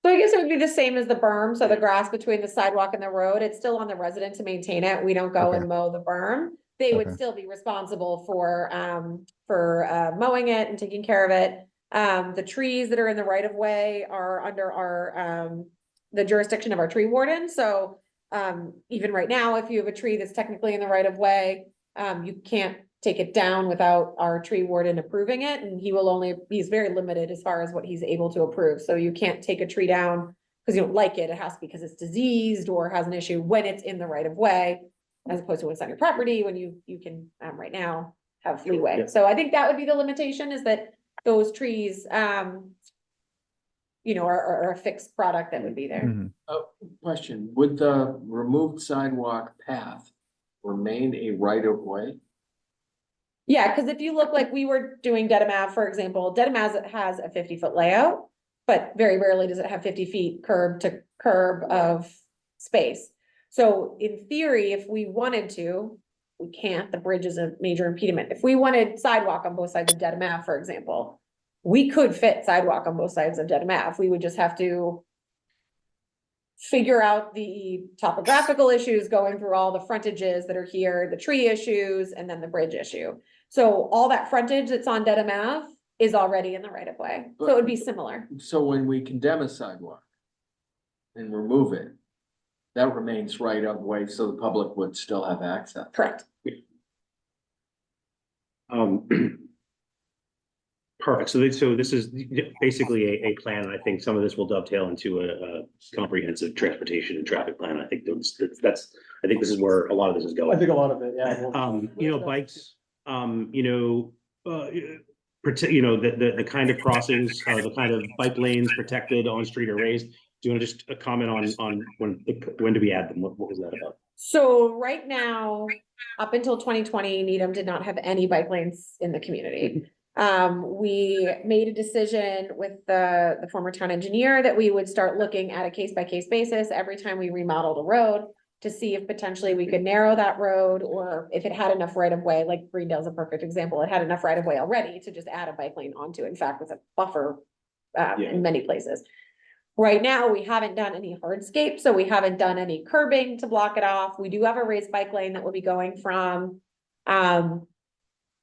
So I guess it would be the same as the berm, so the grass between the sidewalk and the road, it's still on the resident to maintain it, we don't go Okay. and mow the berm. They would Okay. still be responsible for mowing it and taking care of it. The trees that are in the right of way are under our, the jurisdiction of our tree warden, so even right now, if you have a tree that's technically in the right of way, you can't take it down without our tree warden approving it, and he's very limited as far as what he's able to approve, so you can't take a tree down because you don't like it, it has to be because it's diseased or has an issue when it's in the right of way, as opposed to when it's on your property, when you can, right now, have leeway. Yeah. So I think that would be the limitation, is that those trees, you know, are a fixed product that would be there. Mhm. question, would the removed sidewalk path remain a right of way? Yeah, because if you look like we were doing Dedham Ave, for example, Dedham Ave has a 50-foot layout, but very rarely does it have 50 feet curb to curb of space. So in theory, if we wanted to, we can't, the bridge is a major impediment. If we wanted sidewalk on both sides of Dedham Ave, for example, we could fit sidewalk on both sides of Dedham Ave. We would just have to figure out the topographical issues going through all the frontages that are here, the tree issues, and then the bridge issue. So all that frontage that's on Dedham Ave is already in the right of way, so it would be similar. So when we condemn a sidewalk and remove it, that remains right of way, so the public would still have access. Correct. Perfect. So this is basically a plan, and I think some of this will dovetail into a comprehensive transportation and traffic plan. I think I think this is where a lot of this is I going. think a lot of it, yeah. You know, bikes, you know, the kind of crossings, the kind of bike lanes protected on street or raised. Do you want to just comment on when do we add them? What was that about? So right now, up until 2020, Needham did not have any bike lanes in the community. We made a decision with the former town engineer that we would start looking at a case-by-case basis every time we remodeled a road to see if potentially we could narrow that road, or if it had enough right of way, like Greendale's a perfect example. It had enough right of way already to just add a bike lane onto, in fact, with a buffer in many places. Right now, we haven't done any hardscape, so we haven't done any curbing to block it off. We do have a raised bike lane that will be going from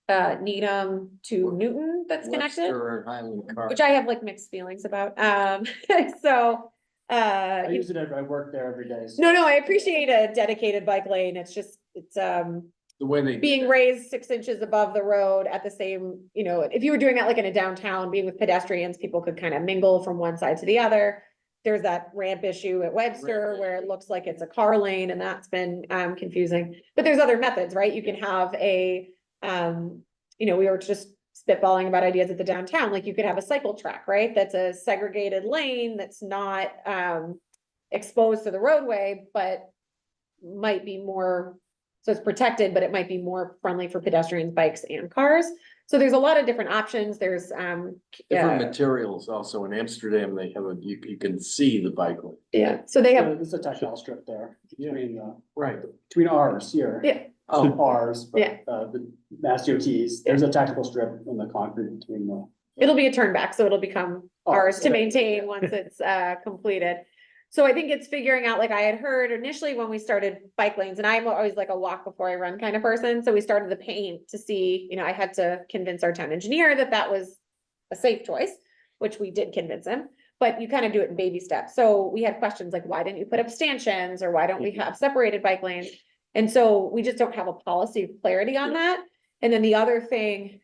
Needham to Newton that's connected, Webster and Highland Park. which I have like mixed feelings about. So, I use it, I work there every day. so- no, I appreciate a dedicated bike lane. It's just, it's, The way they. being raised 6 inches above the road at the same, you know, if you were doing that like in a downtown, being with pedestrians, people could kind of mingle from one side to the other. There's that ramp issue at Webster where it looks like it's a car lane, and that's been confusing. But there's other methods, right? You can have a, you know, we were just spitballing about ideas at the downtown, like you could have a cycle track, right? That's a segregated lane that's not exposed to the roadway, but might be more, so it's protected, but it might be more friendly for pedestrians, bikes, and cars. So there's a lot of different options. There's Different materials also in Amsterdam, they have you can see the bike lane. yeah, so they have, There's a tactile strip there between, Right. between ours here. yeah, Oh, ours, but, Yeah. The Mass DOT's, there's a tactical strip in the concrete between the. it'll be a turn back, so it'll become ours to okay. maintain once it's completed. So I think it's figuring out, like I had heard initially when we started bike lanes, and I'm always like a walk before I run kind of person. So we started the paint to see, you know, I had to convince our town engineer that that was a safe choice, which we did convince him, but you kind of do it in baby steps. So we had questions like, why didn't you put up stanchions, or why don't we have separated bike lanes? And so we just don't have a policy of clarity on that. And then the other thing,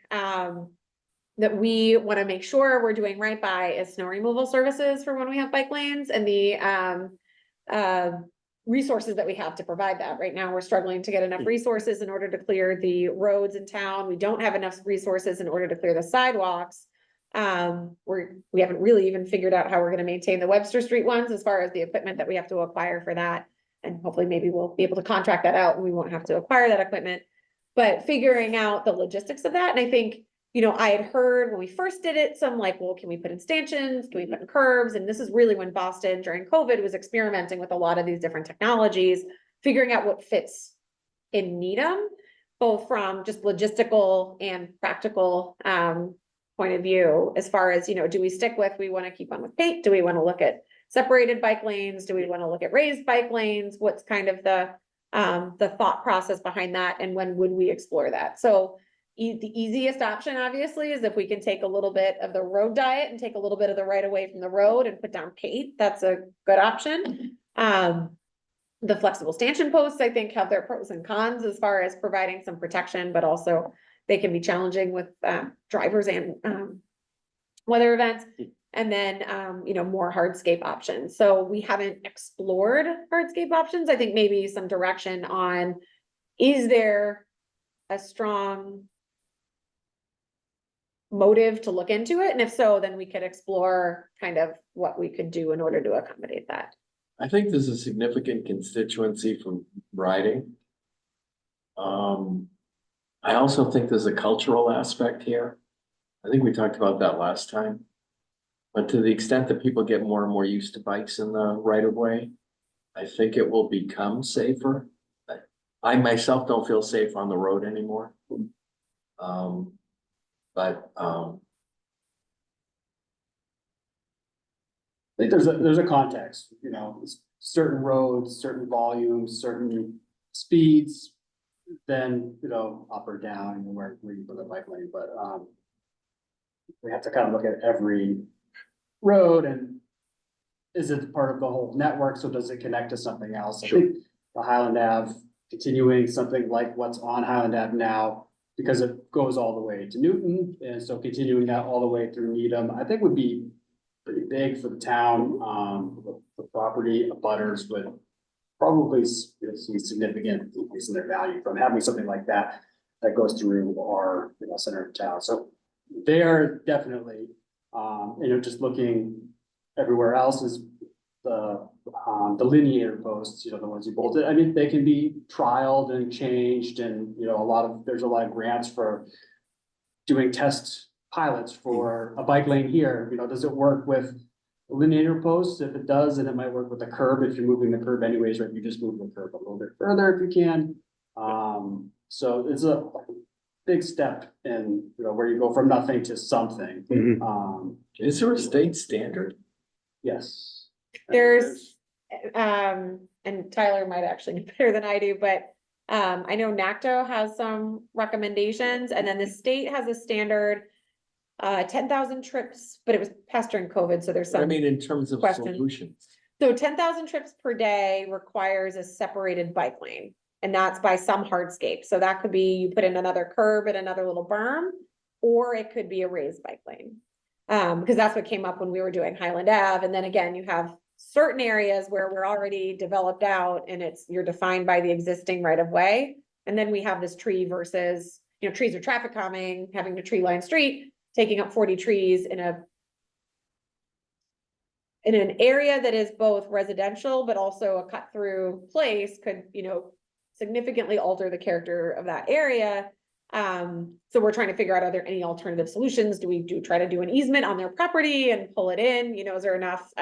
that we want to make sure we're doing right by is snow removal services for when we have bike lanes and the resources that we have to provide that. Right now, we're struggling to get enough resources in order to clear the roads in town. We don't have enough resources in order to clear the sidewalks. We haven't really even figured out how we're gonna maintain the Webster Street ones as far as the equipment that we have to acquire for that. And hopefully maybe we'll be able to contract that out and we won't have to acquire that equipment. But figuring out the logistics of that, and I think, you know, I had heard when we first did it, some like, well, can we put in stanchions? Can we put in curbs? And this is really when Boston during COVID was experimenting with a lot of these different technologies, figuring out what fits in Needham, both from just logistical and practical point of view, as far as, you know, do we stick with, we want to keep on with paint? Do we want to look at separated bike lanes? Do we want to look at raised bike lanes? What's kind of the thought process behind that? And when would we explore that? So the easiest option, obviously, is if we can take a little bit of the road diet and take a little bit of the right away from the road and put down paint. That's a good option. The flexible stanchion posts, I think, have their pros and cons as far as providing some protection, but also they can be challenging with drivers and weather events. And then, you know, more hardscape options. So we haven't explored hardscape options. I think maybe some direction on, is there a strong motive to look into it? And if so, then we could explore kind of what we could do in order to accommodate that. I think there's a significant constituency from riding. I also think there's a cultural aspect here. I think we talked about that last time. But to the extent that people get more and more used to bikes in the right of way, I think it will become safer. I myself don't feel safe on the road anymore. I think there's a context, you know, certain roads, certain volumes, certain speeds, then, you know, up or down, and where you put the bike lane, but, we have to kind of look at every road and is it part of the whole network? So does it connect to something else? Sure. I think the Highland Ave, continuing something like what's on Highland Ave now, because it goes all the way to Newton, and so continuing that all the way through Needham, I think would be pretty big for the town. The property abutters would probably see significant increase in their value from having something like that that goes through our, you know, center of town. So they are definitely, you know, just looking everywhere else is the linear posts, you know, the ones you bolted. I mean, they can be trialed and changed, and, you know, there's a lot of grants for doing test pilots for a bike lane here. You know, does it work with linear posts? If it does, then it might work with the curb. If you're moving the curb anyways, right, you just move the curb a little bit further if you can. So it's a big step in, you know, where you go from nothing to something. Is there a state standard? Yes. There's, and Tyler might actually know better than I do, but I know NACTO has some recommendations, and then the state has a standard 10,000 trips, but it was passed during COVID, so there's I some. mean, in terms of question. solutions. So 10,000 trips per day requires a separated bike lane, and that's by some hardscape. So that could be, you put in another curb and another little berm, or it could be a raised bike lane. Because that's what came up when we were doing Highland Ave. And then again, you have certain areas where we're already developed out and you're defined by the existing right of way. And then we have this tree versus, you know, trees are traffic calming, having a tree line street, taking up 40 trees in an area that is both residential, but also a cut through place could, you know, significantly alter the character of that area. So we're trying to figure out, are there any alternative solutions? Do we try to do an easement on their property and pull it in? You know, is there enough,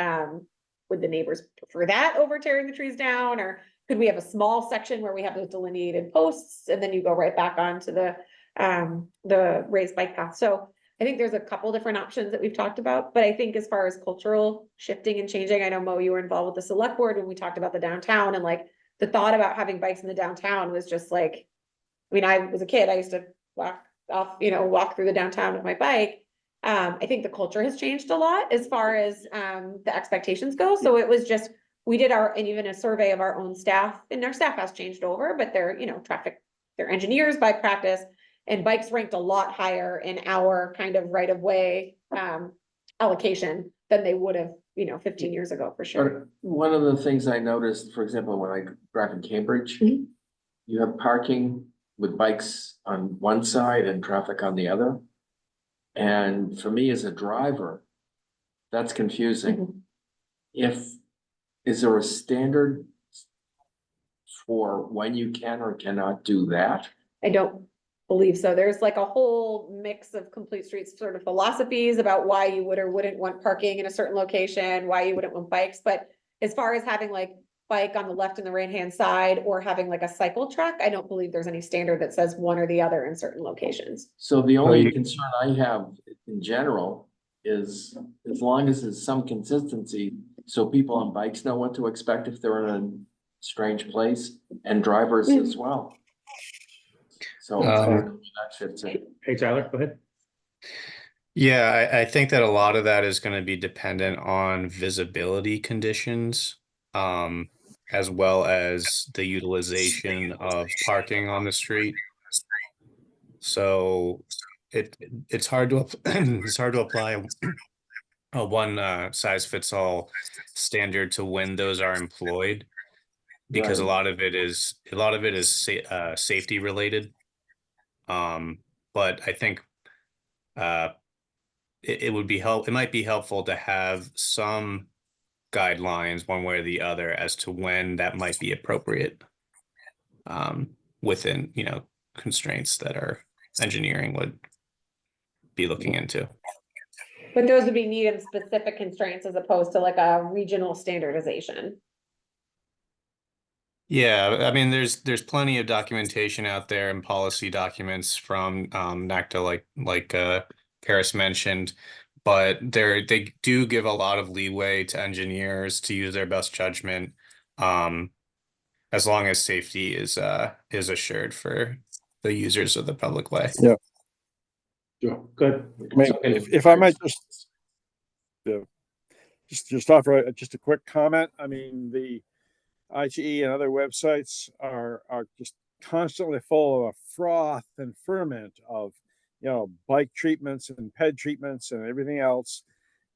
would the neighbors prefer that over tearing the trees down? Or could we have a small section where we have those delineated posts and then you go right back onto the raised bike path? So I think there's a couple different options that we've talked about, but I think as far as cultural shifting and changing, I know Mo, you were involved with the select board when we talked about the downtown, and like the thought about having bikes in the downtown was just like, I mean, I was a kid, I used to walk through the downtown with my bike. I think the culture has changed a lot as far as the expectations go. So it was just, we did and even a survey of our own staff, and our staff has changed over, but they're, you know, they're engineers by practice. And bikes ranked a lot higher in our kind of right of way allocation than they would have, 15 years ago, for sure. But one of the things I noticed, for example, when I drive in Cambridge, Mhm. you have parking with bikes on one side and traffic on the other. And for me as a driver, that's confusing. Is there a standard for when you can or cannot do that? I don't believe so. There's like a whole mix of complete streets sort of philosophies about why you would or wouldn't want parking in a certain location, why you wouldn't want bikes, but as far as having like bike on the left and the right hand side or having like a cycle track, I don't believe there's any standard that says one or the other in certain locations. So the only you- concern I have in general is as long as there's some consistency, so people on bikes know what to expect if they're in a strange place, and drivers as well. So that fits in. Hey, Tyler, go ahead. Yeah, I think that a lot of that is going to be dependent on visibility conditions, as well as the utilization of parking on the street. So it's hard to it's hard to apply a one size fits all standard to when those are employed, because Right. a lot of it is safety related. But I think it might be helpful to have some guidelines one way or the other as to when that might be appropriate, within, constraints that our engineering would be looking into. But those would be Needham specific constraints as opposed to like a regional standardization. Yeah, I mean, there's plenty of documentation out there and policy documents from NACTA, like Karis mentioned, but they do give a lot of leeway to engineers to use their best judgment, as long as safety is assured for the users of the public way. Yeah. Good. I mean, if I might just offer just a quick comment. I mean, the ITE and other websites are just constantly full of a froth and ferment of, bike treatments and ped treatments and everything else.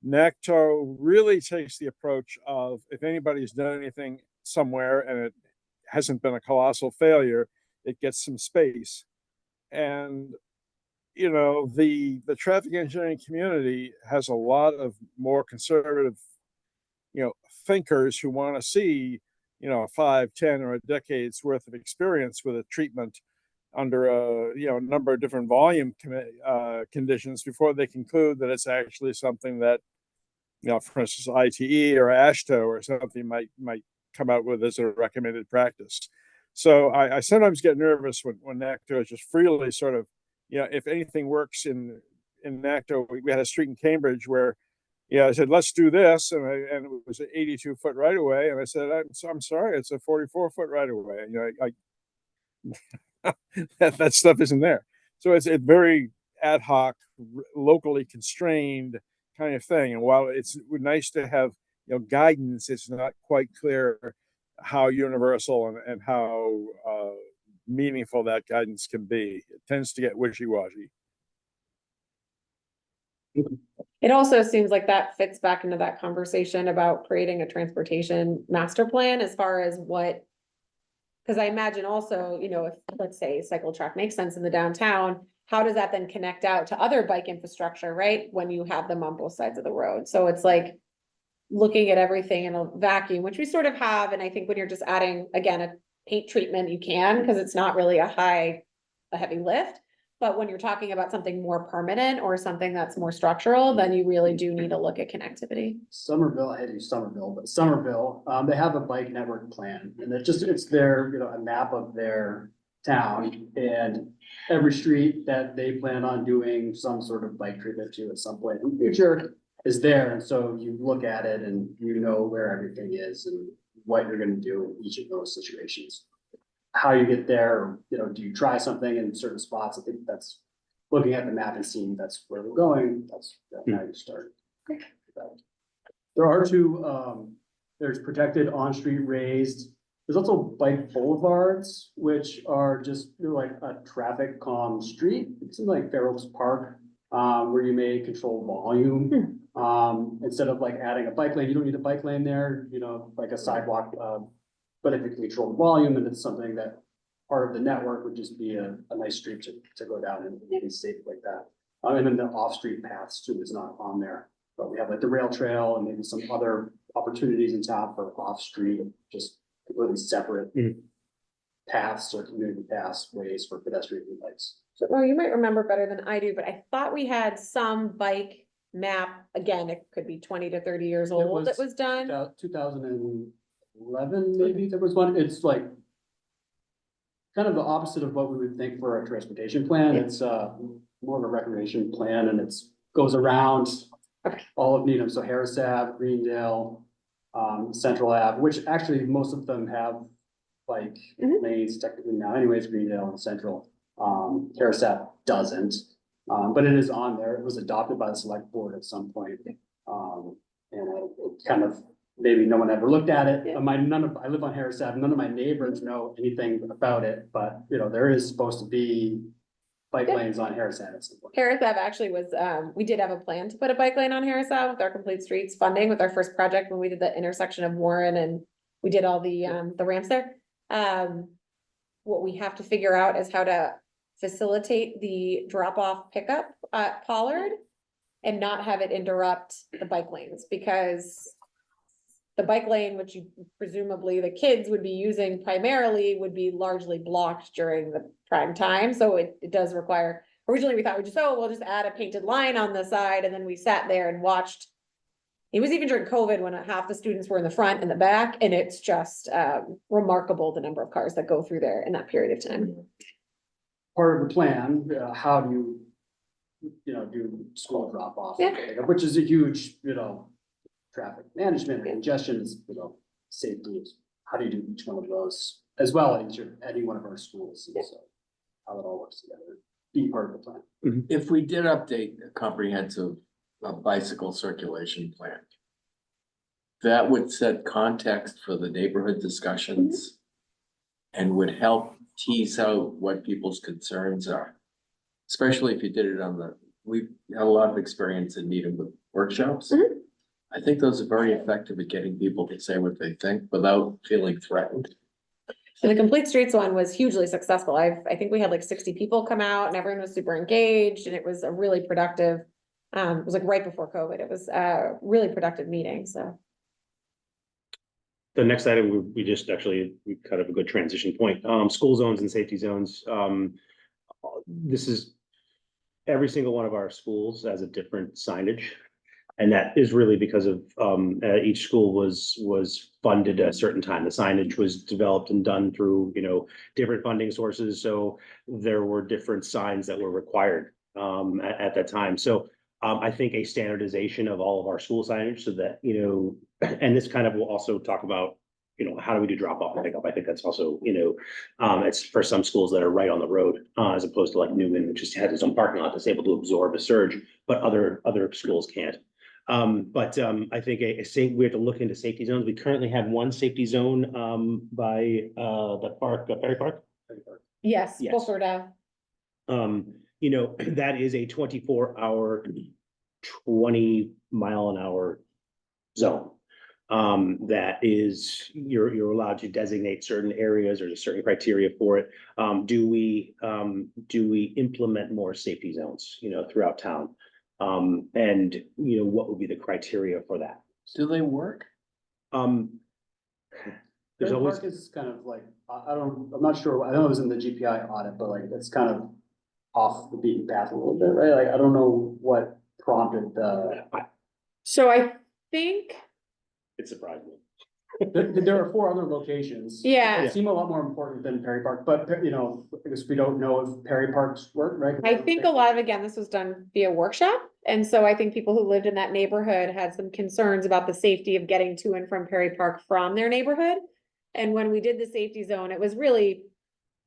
NACTO really takes the approach of, if anybody's done anything somewhere and it hasn't been a colossal failure, it gets some space. And the traffic engineering community has a lot of more conservative, thinkers who want to see, 5, 10, or a decade's worth of experience with a treatment under a number of different volume conditions before they conclude that it's actually something that, for instance, ITE or AASHTO or something might come out with as a recommended practice. So I sometimes get nervous when NACTO is just freely sort of, if anything works in NACTO. We had a street in Cambridge where, I said, let's do this. And it was an 82-foot right of way. And I said, I'm sorry, it's a 44-foot right of way. That stuff isn't there. So it's a very ad hoc, locally constrained kind of thing. And while it's nice to have, guidance, it's not quite clear how universal and how meaningful that guidance can be. It tends to get wishy-washy. It also seems like that fits back into that conversation about creating a transportation master plan as far as what, because I imagine also, if let's say cycle track makes sense in the downtown, how does that then connect out to other bike infrastructure, right? When you have them on both sides of the road. So it's like looking at everything in a vacuum, which we sort of have. And I think when you're just adding, again, a paint treatment, you can, because it's not really a heavy lift. But when you're talking about something more permanent or something that's more structural, then you really do need to look at connectivity. Somerville, I hate to use Somerville, but Somerville, they have a bike network plan, and it's their, a map of their town, and every street that they plan on doing some sort of bike treatment to at some point in the future is there, and so you look at it and where everything is and what you're gonna do in each of those situations. How you get there, do you try something in certain spots? I think that's looking at the map and seeing that's where we're going. That's how you start. There are two, there's protected on-street raised There's also bike boulevards, which are just like a traffic calm street, something like Fair Oaks Park, where you may control volume. Instead of like adding a bike lane, you don't need a bike lane there, you know, like a sidewalk. But if you can control the volume, and it's something that part of the network would just be a nice street to go down and be safe like that. And then the off-street paths too is not on there, but we have like the rail trail and maybe some other opportunities in town for off-street, just completely separate paths or community pathways for pedestrians and bikes. So, well, you might remember better than I do, but I thought we had some bike map, again, it could be 20 to 30 years old that was done. 2011, maybe there was one. It's like kind of the opposite of what we would think for a transportation plan. It's more of a recreation plan, and it's goes around all of Needham. So Harris Ave, Greendale, Central Ave, which actually most of them have like lanes technically now. Anyways, Greendale and Central. Harris Ave doesn't, but it is on there. It was adopted by the select board at some point, and it kind of. Maybe no one ever looked at it. Yeah. I live on Harris Ave. None of my neighbors know anything about it, but you know, there is supposed to be bike lanes on Harris Ave at some point. Harris Ave actually was, we did have a plan to put a bike lane on Harris Ave with our Complete Streets funding with our first project when we did the intersection of Warren and we did all the ramps there. What we have to figure out is how to facilitate the drop-off pickup at Pollard and not have it interrupt the bike lanes, because the bike lane, which you presumably the kids would be using primarily, would be largely blocked during the prime time. So it does require, originally we thought we'll just add a painted line on the side, and then we sat there and watched. It was even during COVID when half the students were in the front and the back, and it's just remarkable the number of cars that go through there in that period of time. Part of the plan, how do do school drop off, which is a huge, traffic management and congestion is, safety. How do you do each one of those as well as any one of our schools? And so how it all works together, be part of the plan. If we did update a comprehensive bicycle circulation plan, that would set context for the neighborhood discussions and would help tease out what people's concerns are. Especially if you did it we've had a lot of experience in Needham with workshops. I think those are very effective at getting people to say what they think without feeling threatened. So the Complete Streets one was hugely successful. I think we had like 60 people come out and everyone was super engaged, and it was a really productive, it was like right before COVID. It was a really productive meeting, so. The next item, we kind of a good transition point, school zones and safety zones. This is every single one of our schools has a different signage. And that is really because of each school was funded at a certain time. The signage was developed and done through, different funding sources. So there were different signs that were required at that time. So I think a standardization of all of our school signage so that, and this kind of will also talk about, how do we do drop off and pick up? I think that's also, it's for some schools that are right on the road, as opposed to like Newman, which just has its own parking lot that's able to absorb a surge, but other schools can't. I think we have to look into safety zones. We currently have one safety zone by the park, Perry Park. Yes, Yes. Fulford Ave. That is a 24-hour, 20-mile-an-hour zone. That is, you're allowed to designate certain areas. There's a certain criteria for it. Do we implement more safety zones, throughout town? And what would be the criteria for that? Do they work? There's Fair always, Park is kind of like, I'm not sure, I know it was in the GPI audit, but like, it's kind of off the beaten path a little bit, right? Like, I don't know what prompted So I think, it surprised me. there are 4 other locations. Yeah. That seem a lot more important than Perry Park, but because we don't know if Perry Parks work, right? I think a lot of, again, this was done via workshop. And so I think people who lived in that neighborhood had some concerns about the safety of getting to and from Perry Park from their neighborhood. And when we did the safety zone, it was really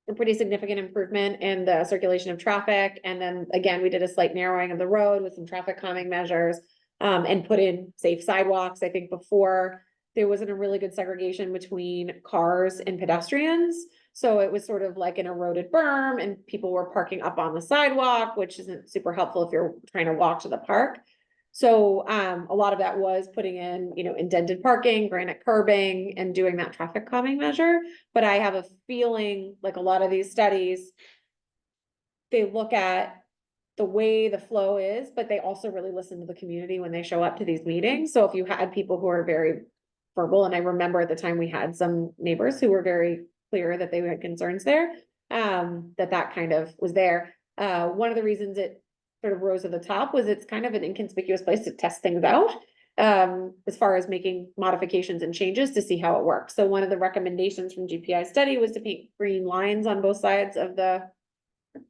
a pretty significant improvement in the circulation of traffic. And then again, we did a slight narrowing of the road with some traffic calming measures, and put in safe sidewalks. I think before there wasn't a really good segregation between cars and pedestrians. So it was sort of like an eroded berm and people were parking up on the sidewalk, which isn't super helpful if you're trying to walk to the park. So a lot of that was putting in, indented parking, granite curbing, and doing that traffic calming measure. But I have a feeling like a lot of these studies, they look at the way the flow is, but they also really listen to the community when they show up to these meetings. So if you had people who are very verbal, and I remember at the time we had some neighbors who were very clear that they had concerns there, that kind of was there. One of the reasons it sort of rose to the top was it's kind of an inconspicuous place to test things out, as far as making modifications and changes to see how it works. So one of the recommendations from GPI study was to paint green lines on both sides of the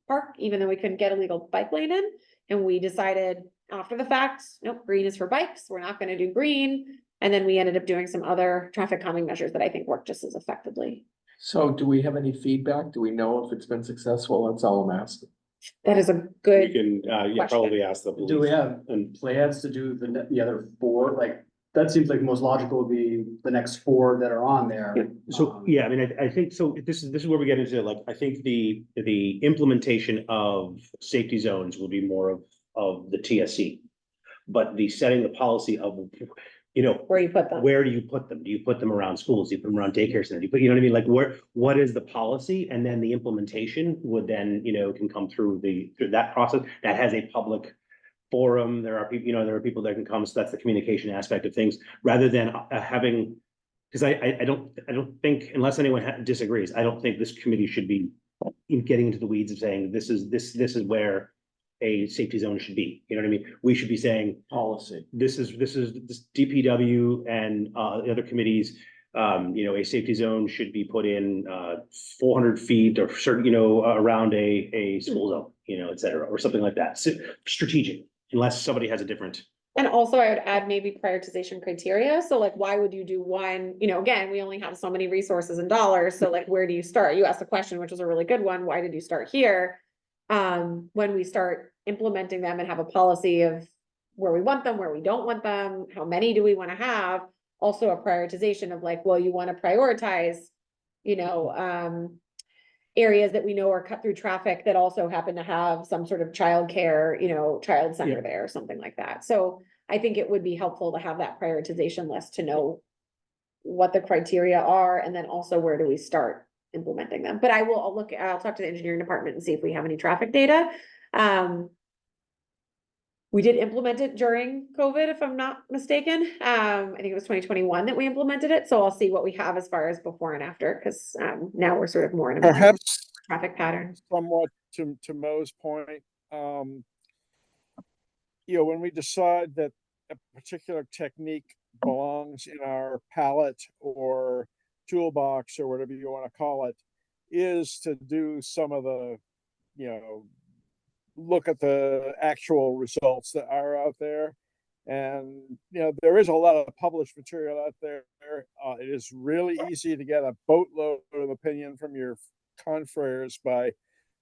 park, even though we couldn't get a legal bike lane in. And we decided after the fact, nope, green is for bikes. We're not gonna do green. And then we ended up doing some other traffic calming measures that I think work just as effectively. So do we have any feedback? Do we know if it's been successful? That's all I'm asking. That is a We good, can, question. probably ask the police. Do we have And plans to do the other 4? Like, that seems like most logical would be the next 4 that are on there. so, yeah, I mean, I think, so this is where we get into, like, I think the implementation of safety zones will be more of the TSC. But the setting the policy of, where you put them. where do you put them? Do you put them around schools? Do you put them around daycare centers? Do you put, you know what I mean? Like, what is the policy? And then the implementation would then, can come through through that process. That has a public forum. There are people, there are people that can come. So that's the communication aspect of things, rather than having, because I don't think, unless anyone disagrees, I don't think this committee should be getting into the weeds of saying this is where a safety zone should be. You know what I mean? We should be saying Policy. this DPW and the other committees. A safety zone should be put in 400 feet or certain, around a school zone, et cetera, or something like that. So, strategic, unless somebody has a different. And also I would add maybe prioritization criteria. So like, why would you do one? Again, we only have so many resources and dollars. So like, where do you start? You asked the question, which was a really good one. Why did you start here? When we start implementing them and have a policy of where we want them, where we don't want them, how many do we want to have? Also a prioritization of like, well, you want to prioritize, areas that we know are cut through traffic that also happen to have some sort of childcare, child center Yeah. there or something like that. So I think it would be helpful to have that prioritization list to know what the criteria are, and then also where do we start implementing them. But I'll talk to the engineering department and see if we have any traffic data. We did implement it during COVID, if I'm not mistaken. I think it was 2021 that we implemented it. So I'll see what we have as far as before and after, because now we're sort of more in a Perhaps traffic pattern. somewhat to Mo's point, when we decide that a particular technique belongs in our palette or toolbox or whatever you want to call it, is to do some of the, look at the actual results that are out there. And, there is a lot of published material out there. It is really easy to get a boatload of opinion from your confreres by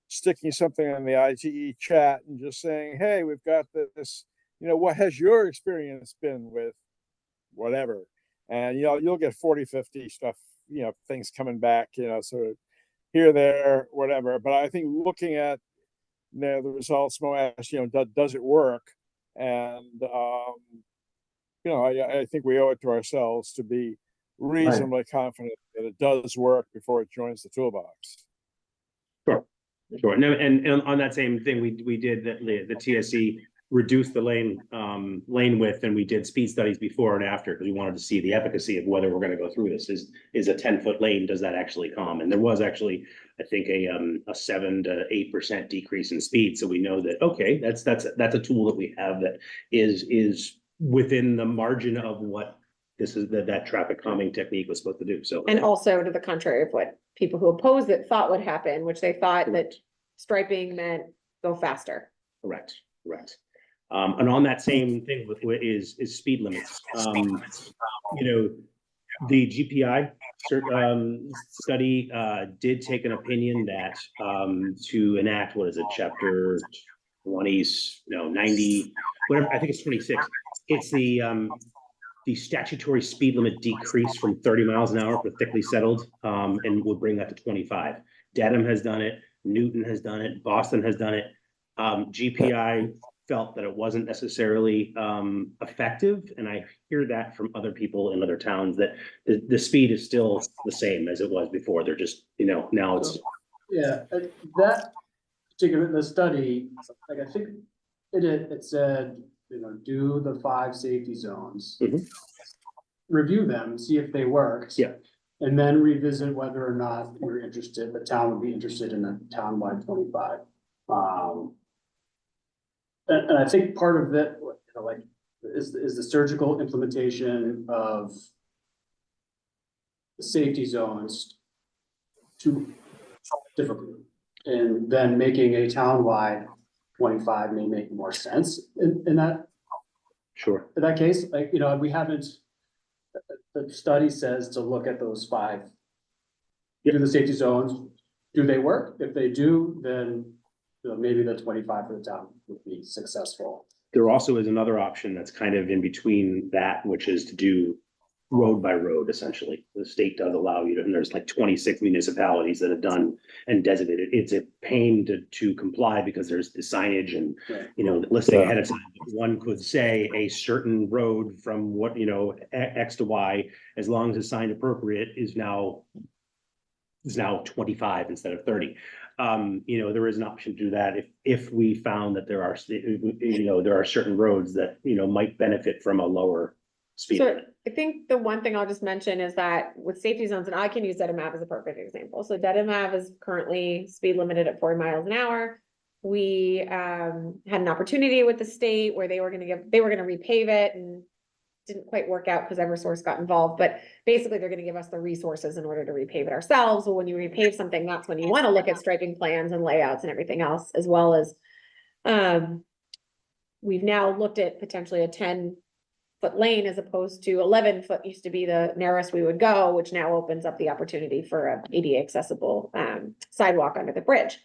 sticking something in the ITE chat and just saying, hey, we've got this, what has your experience been with whatever? And, you'll get 40, 50 stuff, things coming back, sort of here, there, whatever. But I think looking at the results, Mo asked, does it work? And, I think we owe it to ourselves to be reasonably confident that it does work before it joins the toolbox. Sure. No, and on that same thing, we did the TSC reduce the lane width, and we did speed studies before and after, because we wanted to see the efficacy of whether we're going to go through this. Is a 10-foot lane, does that actually calm? And there was actually, I think, a 7 to 8% decrease in speed. So we know that, okay, that's a tool that we have that is within the margin of what that traffic calming technique was supposed to do. So, And also to the contrary of what people who oppose it thought would happen, which they thought that striping meant go faster. correct. And on that same thing is speed limits. The GPI study did take an opinion that to enact, what is it, chapter 90, whatever, I think it's 26. It's the the statutory speed limit decreased from 30 miles an hour for thickly settled, and would bring that to 25. Dedham has done it, Newton has done it, Boston has done it. GPI felt that it wasn't necessarily effective, and I hear that from other people in other towns that the speed is still the same as it was before. They're just, now it's. Yeah, that particular, the study, like I think it said, do the 5 safety zones. Mhm. Review them, see if they worked. Yeah. And then revisit whether or not you're interested, the town would be interested in a townwide 25. And I think part of it, is the surgical implementation of the safety zones too difficult. And then making a townwide 25 may make more sense in that Sure. case, we haven't, the study says to look at those 5. Do the safety zones, do they work? If they do, then maybe the 25 for the town would be successful. There also is another option that's kind of in between that, which is to do road by road, essentially. The state does allow you to, and there's like 26 municipalities that have done and designated. It's a pain to comply because there's the signage and, Right. listing ahead of time. One could say a certain road from what, X to Y, as long as it's signed appropriate, is now 25 instead of 30. There is an option to do that if we found that there are, there are certain roads that, might benefit from a lower speed So limit. I think the one thing I'll just mention is that with safety zones, and I can use Dedham Ave as a perfect example. So Dedham Ave is currently speed limited at 40 miles an hour. We had an opportunity with the state where they were gonna repave it and didn't quite work out because Eversource got involved, but basically they're gonna give us the resources in order to repave it ourselves. Well, when you repave something, that's when you want to look at striping plans and layouts and everything else, as well as we've now looked at potentially a 10-foot lane as opposed to 11-foot used to be the narrowest we would go, which now opens up the opportunity for a ADA accessible sidewalk under the bridge.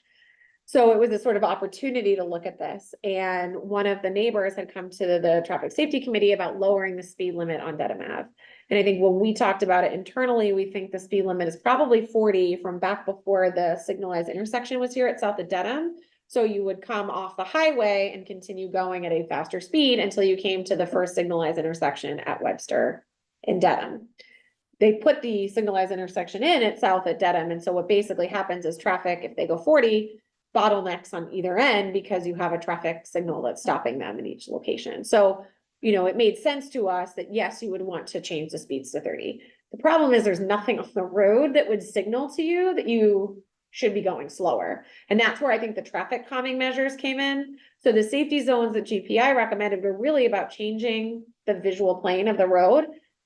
So it was a sort of opportunity to look at this. And one of the neighbors had come to the traffic safety committee about lowering the speed limit on Dedham Ave. And I think when we talked about it internally, we think the speed limit is probably 40 from back before the signalized intersection was here at South of Dedham. So you would come off the highway and continue going at a faster speed until you came to the first signalized intersection at Webster in Dedham. They put the signalized intersection in at South at Dedham. And so what basically happens is traffic, if they go 40, bottlenecks on either end because you have a traffic signal that's stopping them in each location. So, it made sense to us that yes, you would want to change the speeds to 30. The problem is there's nothing on the road that would signal to you that you should be going slower. And that's where I think the traffic calming measures came in. So the safety zones that GPI recommended were really about changing the visual plane of the road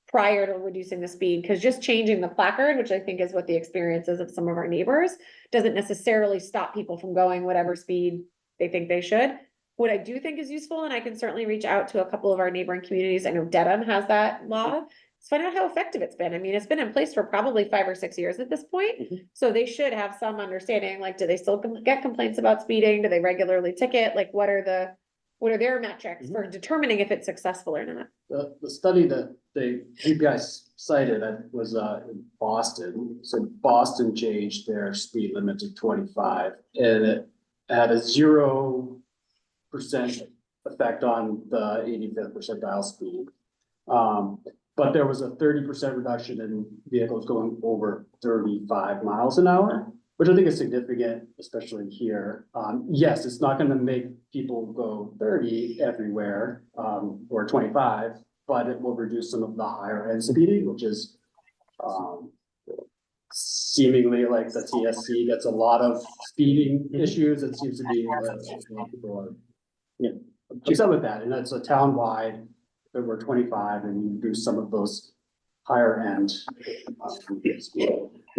prior to reducing the speed, because just changing the placard, which I think is what the experience is of some of our neighbors, doesn't necessarily stop people from going whatever speed they think they should. What I do think is useful, and I can certainly reach out to a couple of our neighboring communities, I know Dedham has that law, is find out how effective it's been. I mean, it's been in place for probably 5 or 6 years at this point. So they should have some understanding, like, do they still get complaints about speeding? Do they regularly ticket? Like, what are their metrics for determining if it's successful or not? The study that the GPI cited was in Boston. So Boston changed their speed limit to 25, and it had a 0% effect on the 85th percentile speed. But there was a 30% reduction in vehicles going over 35 miles an hour, which I think is significant, especially here. Yes, it's not gonna make people go 30 everywhere, or 25, but it will reduce some of the higher end speeding, which is seemingly like the TSC gets a lot of speeding issues. It seems to be a lot of people are, upset with that, and that's a town-wide, if we're 25 and you do some of those higher end.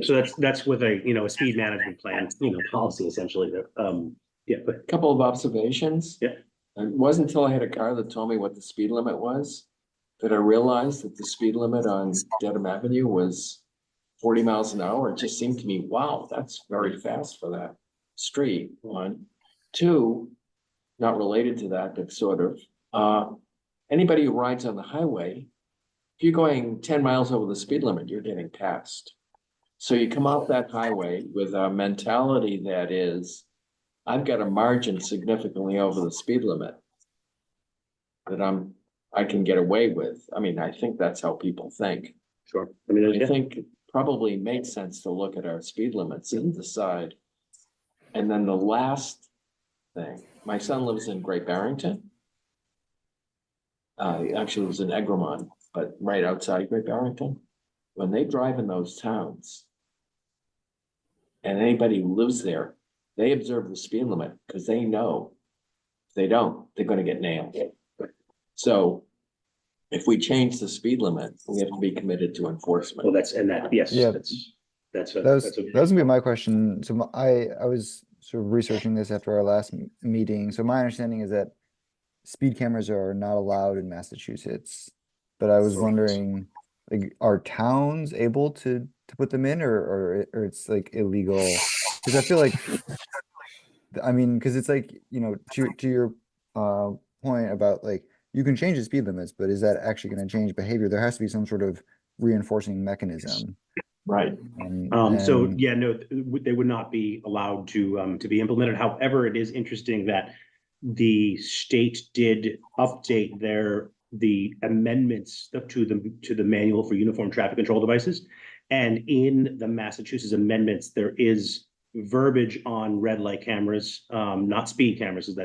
So that's with a speed management plan, policy essentially. But Couple of observations. Yeah. It wasn't until I had a car that told me what the speed limit was that I realized that the speed limit on Dedham Avenue was 40 miles an hour. It just seemed to me, wow, that's very fast for that street. 1, 2, not related to that, but sort of. Anybody who rides on the highway if you're going 10 miles over the speed limit, you're getting passed. So you come off that highway with a mentality that is, I've got a margin significantly over the speed limit that I can get away with. I mean, I think that's how people think. Sure. I mean, I yeah. think it probably makes sense to look at our speed limits and decide. And then the last thing, my son lives in Great Barrington. He actually lives in Egremont, but right outside Great Barrington. When they drive in those towns, and anybody who lives there, they observe the speed limit because they know if they don't, they're gonna get nailed. So if we change the speed limit, we have to be committed to enforcement. Well, yes, Yeah. that's That was gonna be my question. So I was sort of researching this after our last meeting. So my understanding is that speed cameras are not allowed in Massachusetts. But I was wondering, like, are towns able to put them in, or it's like illegal? Because I feel like, I mean, because it's like, you know, to your point about like you can change the speed limits, but is that actually going to change behavior? There has to be some sort of reinforcing mechanism. Right. So and- yeah, no, they would not be allowed to be implemented. However, it is interesting that the state did update the amendments to the manual for uniform traffic control devices. And in the Massachusetts amendments, there is verbiage on red light cameras, not speed cameras, is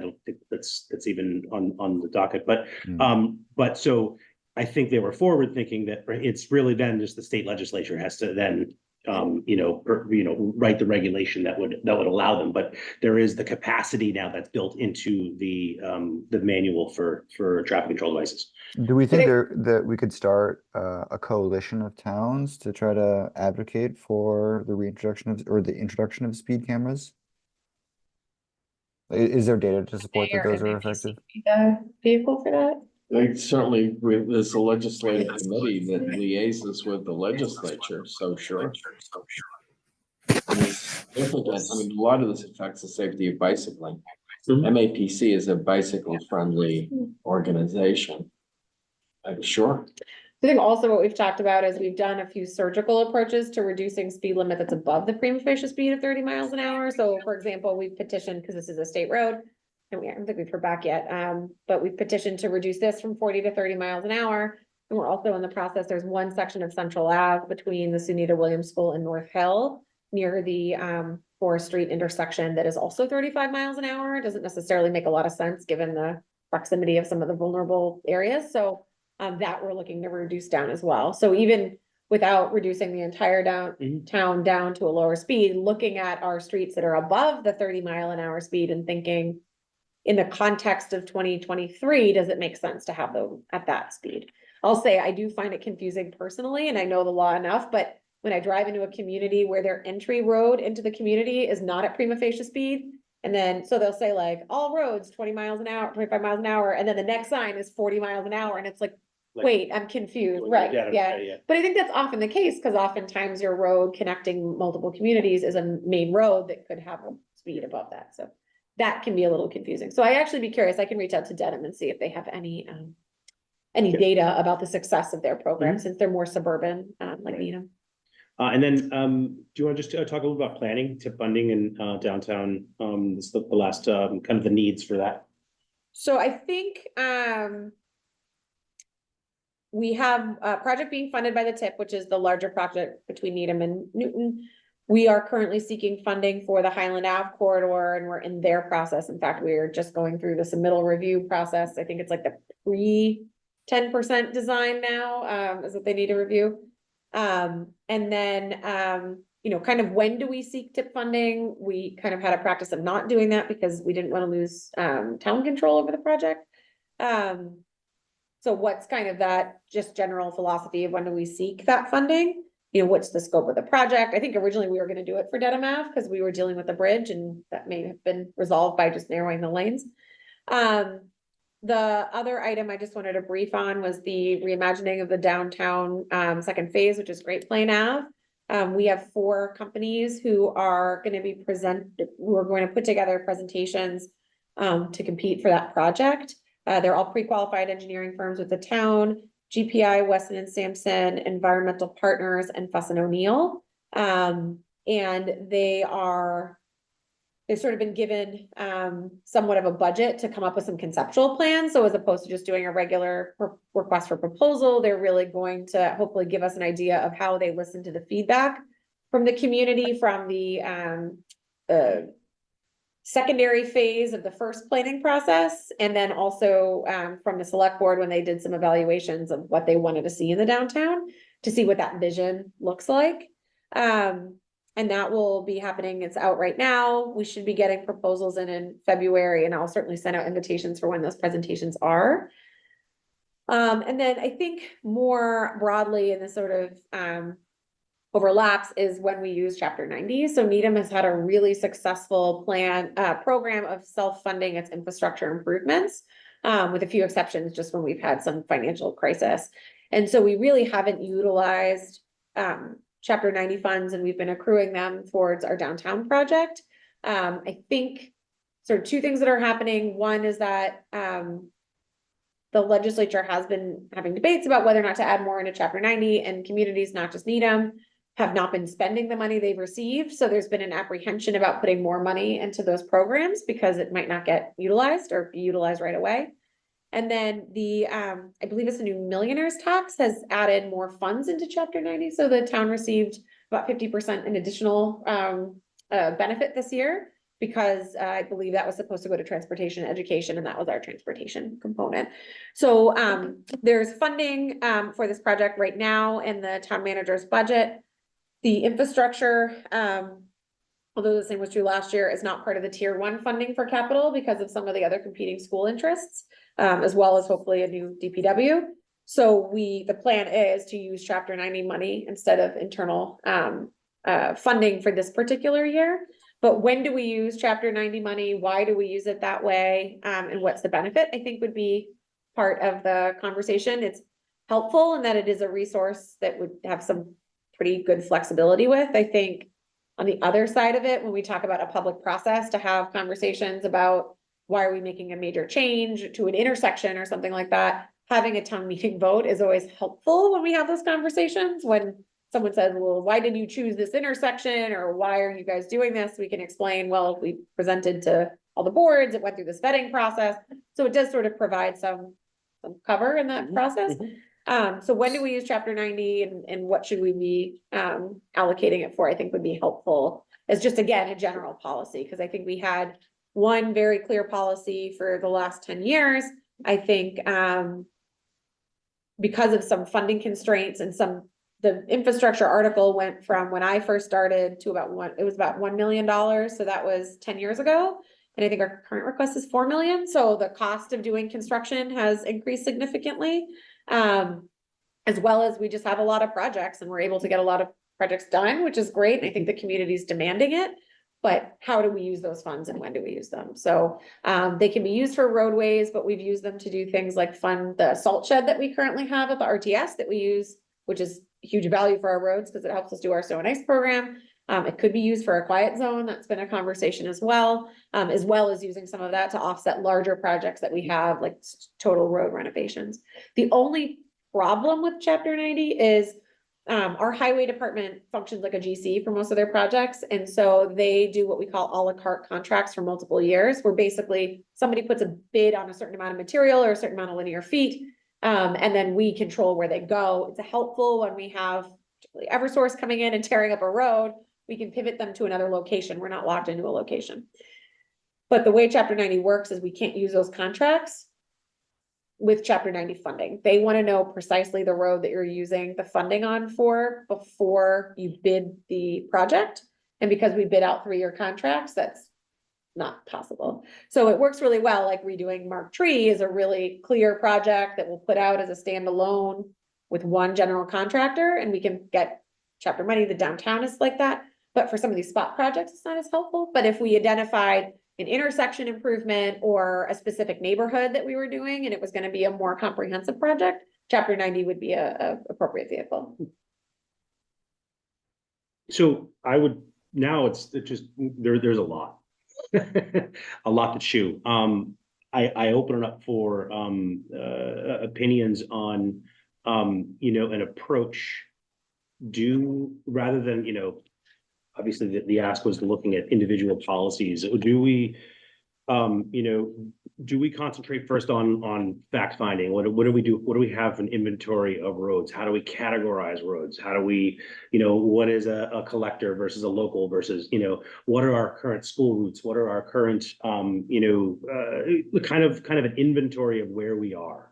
that's even on the docket. But so I think they were forward thinking that it's really then just the state legislature has to then write the regulation that would allow them. But there is the capacity now that's built into the manual for traffic control devices. Do we think that we could start a coalition of towns to try to advocate for the introduction of speed cameras? Is there data to support that those are effective? The vehicle for that? Certainly, there's a legislative committee that liaises with the legislature, so sure. I mean, a lot of this affects the safety of bicycling. MAPC is a bicycle-friendly organization. I'm sure. I think also what we've talked about is we've done a few surgical approaches to reducing speed limit that's above the prima facie speed of 30 miles an hour. So for example, we've petitioned, because this is a state road, and I don't think we've heard back yet, but we've petitioned to reduce this from 40 to 30 miles an hour. And we're also in the process, there's one section of Central Ave between the Sunita Williams School and North Hill near the Forest Street intersection that is also 35 miles an hour. It doesn't necessarily make a lot of sense given the proximity of some of the vulnerable areas. So that we're looking to reduce down as well. So even without reducing the entire town down to a lower speed, looking at our streets that are above the 30 mile an hour speed and thinking, in the context of 2023, does it make sense to have them at that speed? I'll say I do find it confusing personally, and I know the law enough, but when I drive into a community where their entry road into the community is not at prima facie speed, and then, so they'll say like, all roads 20 miles an hour, 25 miles an hour, and then the next sign is 40 miles an hour, and it's like, wait, I'm confused, right, yeah. But I think that's often the case, because oftentimes your road connecting multiple communities is a main road that could have a speed above that, so that can be a little confusing. So I actually be curious, I can reach out to Dedham and see if they have any data about the success of their program, since they're more suburban, like Needham. And then, do you want to just talk a little about planning, tip funding and downtown, this is the last kind of the needs for that? So I think we have a project being funded by the TIP, which is the larger project between Needham and Newton. We are currently seeking funding for the Highland Ave corridor, and we're in their process. In fact, we are just going through the submittal review process. I think it's like the pre 10% design now, is what they need to review. And then, kind of when do we seek TIP funding? We kind of had a practice of not doing that because we didn't want to lose town control over the project. So what's kind of that just general philosophy of when do we seek that funding? What's the scope of the project? I think originally we were going to do it for Dedham Ave because we were dealing with the bridge, and that may have been resolved by just narrowing the lanes. The other item I just wanted to brief on was the reimagining of the downtown second phase, which is Great Plain Ave. We have 4 companies who are going to be we're going to put together presentations to compete for that project. They're all pre-qualified engineering firms with the town. GPI, Weston and Sampson, Environmental Partners, and Fuss and O'Neill. And they've sort of been given somewhat of a budget to come up with some conceptual plans. So as opposed to just doing a regular request for proposal, they're really going to hopefully give us an idea of how they listen to the feedback from the community, from the secondary phase of the first planning process, and then also from the select board when they did some evaluations of what they wanted to see in the downtown, to see what that vision looks like. And that will be happening. It's out right now. We should be getting proposals in February, and I'll certainly send out invitations for when those presentations are. And then I think more broadly in the sort of overlaps is when we use Chapter 90. So Needham has had a really successful program of self-funding its infrastructure improvements, with a few exceptions, just when we've had some financial crisis. And so we really haven't utilized Chapter 90 funds, and we've been accruing them towards our downtown project. I think sort of two things that are happening. One is that the legislature has been having debates about whether or not to add more into Chapter 90, and communities, not just Needham, have not been spending the money they've received. So there's been an apprehension about putting more money into those programs because it might not get utilized or be utilized right away. And then I believe it's the new millionaires tax has added more funds into Chapter 90. So the town received about 50% in additional benefit this year, because I believe that was supposed to go to transportation education, and that was our transportation component. So there's funding for this project right now in the town manager's budget. The infrastructure, although the same was true last year, is not part of the tier 1 funding for capital because of some of the other competing school interests, as well as hopefully a new DPW. So the plan is to use Chapter 90 money instead of internal funding for this particular year. But when do we use Chapter 90 money? Why do we use it that way? And what's the benefit? I think would be part of the conversation. It's helpful in that it is a resource that would have some pretty good flexibility with. I think on the other side of it, when we talk about a public process, to have conversations about why are we making a major change to an intersection or something like that, having a town meeting vote is always helpful when we have those conversations. When someone says, well, why did you choose this intersection? Or why are you guys doing this? We can explain, well, we presented to all the boards, it went through this vetting process. So it does sort of provide some cover in that process. So when do we use Chapter 90 and what should we be allocating it for? I think would be helpful as just, again, a general policy, because I think we had one very clear policy for the last 10 years. I think because of some funding constraints and the infrastructure article went from when I first started to about $1 million. So that was 10 years ago. And I think our current request is 4 million. So the cost of doing construction has increased significantly. As well as we just have a lot of projects and we're able to get a lot of projects done, which is great. And I think the community is demanding it, but how do we use those funds and when do we use them? So they can be used for roadways, but we've used them to do things like fund the salt shed that we currently have at the RTS that we use, which is huge value for our roads because it helps us do our snow and ice program. It could be used for a quiet zone. That's been a conversation as well as using some of that to offset larger projects that we have, like total road renovations. The only problem with Chapter 90 is our highway department functions like a GC for most of their projects. And so they do what we call a la carte contracts for multiple years, where basically somebody puts a bid on a certain amount of material or a certain amount of linear feet. And then we control where they go. It's helpful when we have Eversource coming in and tearing up a road, we can pivot them to another location. We're not locked into a location. But the way Chapter 90 works is we can't use those contracts with Chapter 90 funding. They want to know precisely the road that you're using the funding on for before you bid the project. And because we bid out 3-year contracts, that's not possible. So it works really well. Like redoing Mark Tree is a really clear project that we'll put out as a standalone with one general contractor, and we can get chapter money. The downtown is like that. But for some of these spot projects, it's not as helpful. But if we identified an intersection improvement or a specific neighborhood that we were doing, and it was going to be a more comprehensive project, Chapter 90 would be a appropriate vehicle. So I would, now it's just, there's a lot, a lot to chew. I open it up for opinions on an approach rather than, obviously the ask was looking at individual policies. Do we, do we concentrate first on fact finding? What do we do? What do we have an inventory of roads? How do we categorize roads? How do we, what is a collector versus a local versus, what are our current school routes? What are our current, kind of an inventory of where we are?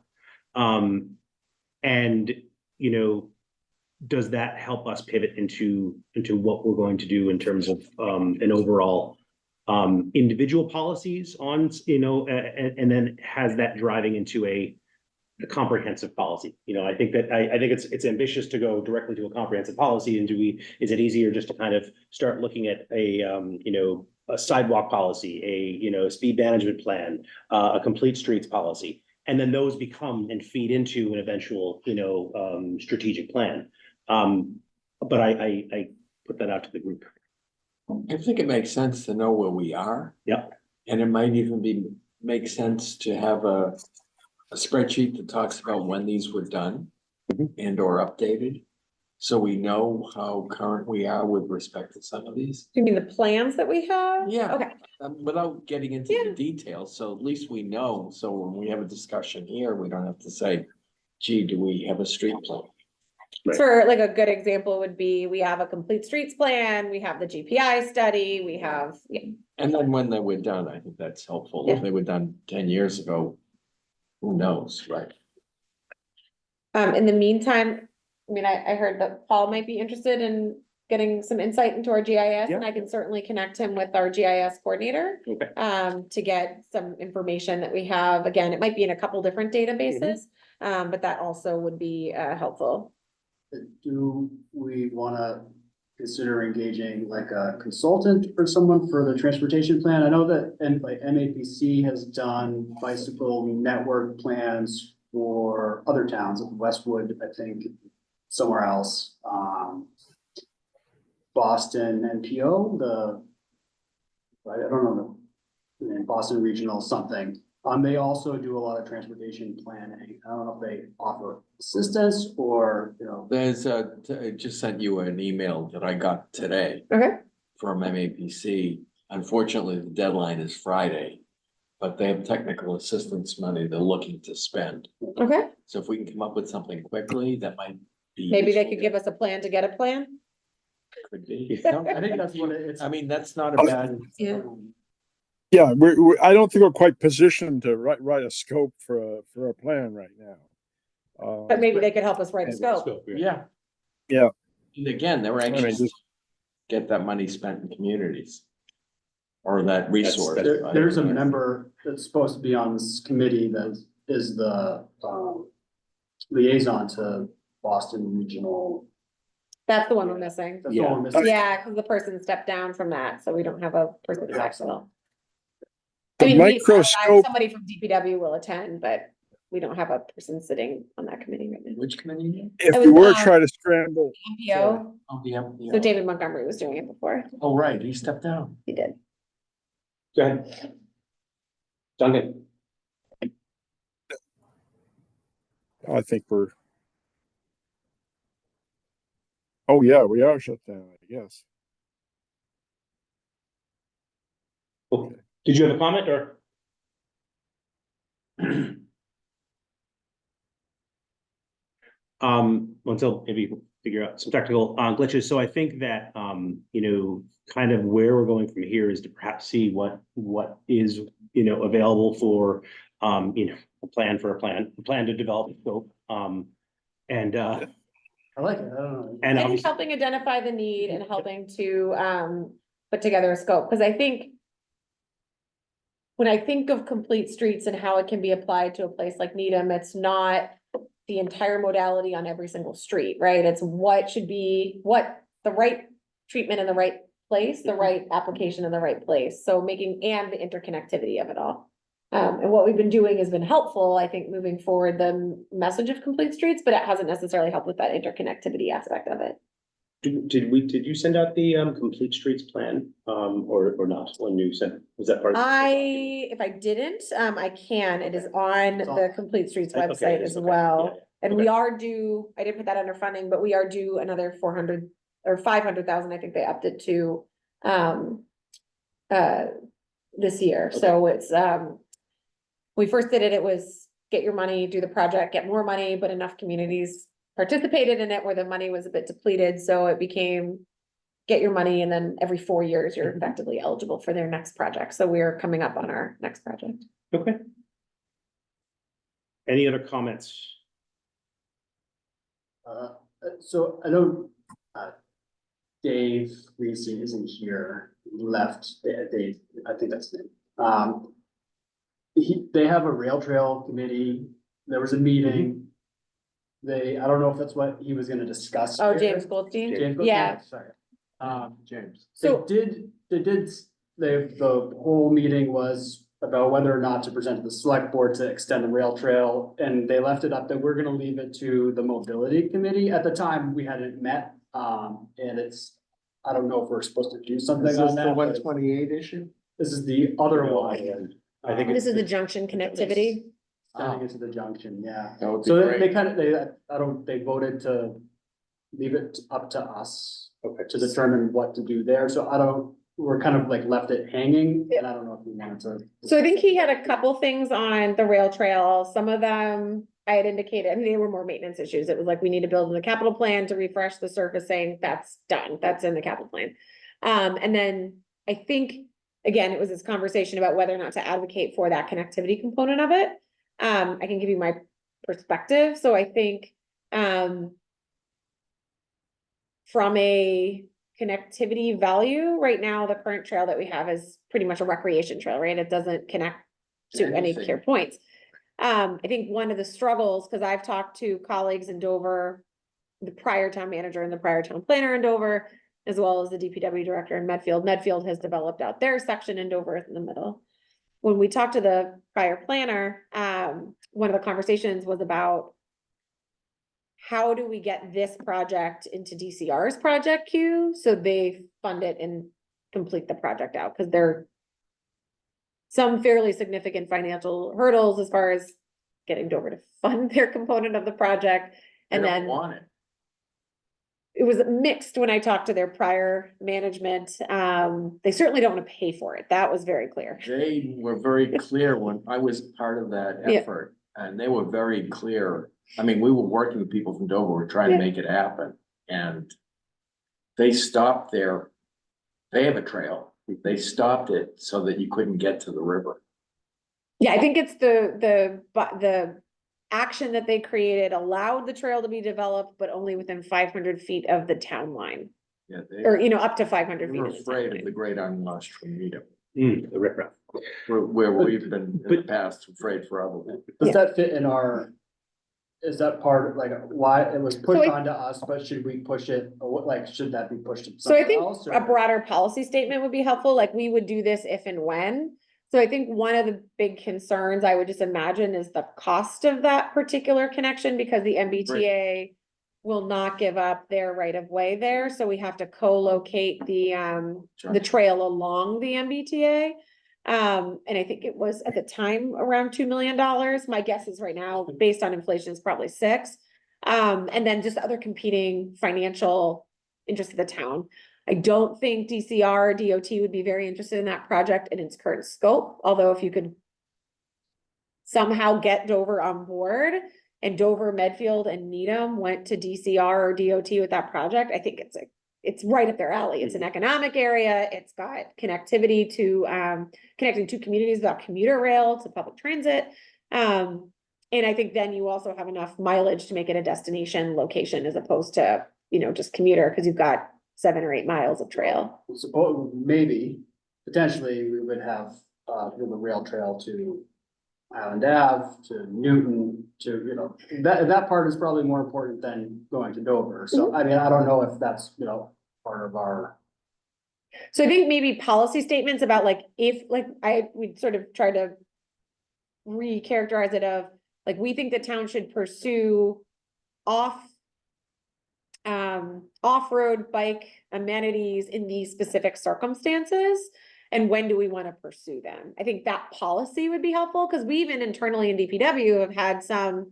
And, does that help us pivot into what we're going to do in terms of an overall individual policies on, and then has that driving into a comprehensive policy? I think it's ambitious to go directly to a comprehensive policy. And is it easier just to kind of start looking at a sidewalk policy, a speed management plan, a complete streets policy, and then those become and feed into an eventual, strategic plan. But I put that out to the group. I think it makes sense to know where we are. Yep. And it might even make sense to have a spreadsheet that talks about when these were done and or updated. So we know how current we are with respect to some of these. You mean the plans that we have? Yeah. Okay, Without getting into the details, so at least we know, so when we have a discussion here, we don't have to say, gee, do we have a street plan? Right. for like a good example would be, we have a complete streets plan, we have the GPI study, we have, And then when they were done, I think that's helpful. If they were done 10 years ago, who knows, right? in the meantime, I mean, I heard that Paul might be interested in getting some insight into our GIS, and I can certainly connect him with our GIS coordinator. Okay. To get some information that we have. Again, it might be in a couple different databases, but that also would be helpful. Do we wanna consider engaging like a consultant or someone for the transportation plan? I know that MAPC has done bicycle network plans for other towns, like Westwood, I think, somewhere else. Boston NPO, I don't know the name, Boston Regional something. They also do a lot of transportation planning. I don't know if they offer assistance or, There's I just sent you an email that I got today Okay. from MAPC. Unfortunately, the deadline is Friday, but they have technical assistance money they're looking to spend. Okay, So if we can come up with something quickly, that might be. maybe they useful. could give us a plan to get a plan. Could be. I think that's what it's. I mean, that's not a bad. Yeah. Yeah, I don't think we're quite positioned to write a scope for a plan right now. But maybe they could help us write a scope. Yeah. Yeah. And again, they were anxious to get that money spent in communities. Or that resource. There's a member that's supposed to be on this committee that is the liaison to Boston Regional. That's the one we're missing. That's the one we're missing. Yeah, because the person stepped down from that, so we don't have a person to backfill. The I mean, microscope- somebody from DPW will attend, but we don't have a person sitting on that committee right now. Which committee? If It we was, were trying to scramble, MPO, Oh, the so David Montgomery was doing it before, Oh, right, he stepped down. he did. Go ahead. Duncan. I think we're. Oh, yeah, we are shut down, I guess. Cool. Did you have a comment or? Until maybe figure out some technical glitches. So I think that, kind of where we're going from here is to perhaps see what is, available for, a plan to develop a scope. And I like it, I don't know. And I think obviously, helping identify the need and helping to put together a scope, because I think when I think of complete streets and how it can be applied to a place like Needham, it's not the entire modality on every single street, right? It's what the right treatment in the right place, the right application in the right place. So and the interconnectivity of it all. And what we've been doing has been helpful, I think, moving forward the message of complete streets, but it hasn't necessarily helped with that interconnectivity aspect of it. did you send out the complete streets plan, or not, when you sent, was that part of? If I didn't, I can, it is on the Complete Streets Okay, website it is, as okay, well. And we are due, I did put that under funding, but we are due another 400 or 500,000, I think they upped it to, this year, so it's, we first did it, it was get your money, do the project, get more money, but enough communities participated in it where the money was a bit depleted, so it became get your money, and then every 4 years, you're effectively eligible for their next project, so we're coming up on our next project. Okay. Any other comments? So I know, Dave Reese isn't here, he left, Dave, I think that's his name. They have a rail trail committee, there was a meeting. I don't know if that's what he was gonna discuss. Oh, here. James Goldstein? James Goldstein, Yeah. sorry. James. So- The whole meeting was about whether or not to present to the select board to extend the rail trail, and they left it up that we're gonna leave it to the mobility committee. At the time, we hadn't met, and I don't know if we're supposed to do something Is on this the that, one but twenty-eight issue? this is the other one. I think This is the junction connectivity. Sending it to the junction, yeah. That would be So great. they voted to leave it up to us to determine what to do there. So we're kind of like left it hanging, and I don't know if we wanted to. So I think he had a couple things on the rail trail, some of them I had indicated, I mean, they were more maintenance issues, it was like, we need to build in the capital plan to refresh the surfacing, that's done, that's in the capital plan. And then I think, again, it was this conversation about whether or not to advocate for that connectivity component of it. I can give you my perspective, so I think, from a connectivity value, right now, the current trail that we have is pretty much a recreation trail, right? It doesn't connect to any Anything. clear points. I think one of the struggles, because I've talked to colleagues in Dover, the prior town manager and the prior town planner in Dover, as well as the DPW director in Medfield. Medfield has developed out their section in Dover in the middle. When we talked to the prior planner, one of the conversations was about how do we get this project into DCR's project queue so they fund it and complete the project out, because there are some fairly significant financial hurdles as far as getting Dover to fund their component of the project. They And don't then want it. it was mixed when I talked to their prior management. They certainly don't want to pay for it. That was very clear. They were very clear when I was part of that Yeah. effort, and they were very clear. I mean, we were working with people from Dover, we're trying to Yeah. make it happen, and they stopped they have a trail. They stopped it so that you couldn't get to the river. Yeah, I think it's the action that they created allowed the trail to be developed, but only within 500 feet of the town line. Yeah, Or, up to 500 they feet were of the town afraid of line. the great unlush from Needham, The riprap. where we've been in the But- past afraid forever. Does that fit in is that part of like why it was pushed I- onto us, but should we push it, or what, like, should that be pushed to So I something think else? a broader policy statement would be helpful, like we would do this if and when. So I think one of the big concerns I would just imagine is the cost of that particular connection, because the MBTA will not give up their right of way there, so we have to co-locate the trail along the MBTA. And I think it was at the time around $2 million. My guess is right now, based on inflation, is probably 6. And then just other competing financial interests of the town. I don't think DCR or DOT would be very interested in that project in its current scope, although if you could somehow get Dover on board and Dover, Medfield and Needham went to DCR or DOT with that project, I think it's right up their alley. It's an economic area. It's got connectivity to, connecting two communities without commuter rail to public transit. And I think then you also have enough mileage to make it a destination location as opposed to, just commuter, because you've got 7 or 8 miles of trail. Suppose, maybe, potentially, we would have, the rail trail to Island Ave, to Newton, to, that part is probably more important than going to Dover. So, I mean, I don't know if that's, part of our. So I think maybe policy statements about we sort of try to recharacterize it of, like, we think the town should pursue off-road bike amenities in these specific circumstances. And when do we want to pursue them? I think that policy would be helpful, because we even internally in DPW have had some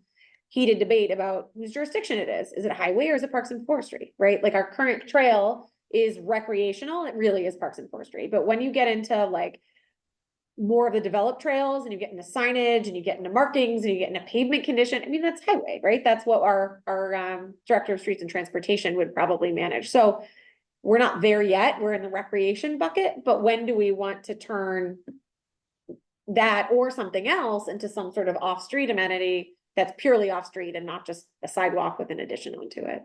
heated debate about whose jurisdiction it is. Is it a highway or is it Parks and Forestry, right? Like our current trail is recreational, it really is Parks and Forestry, but when you get into like more of the developed trails and you get into signage and you get into markings and you get into pavement condition, I mean, that's highway, right? That's what our Director of Streets and Transportation would probably manage. So we're not there yet. We're in the recreation bucket, but when do we want to turn that or something else into some sort of off-street amenity that's purely off-street and not just a sidewalk with an addition onto it?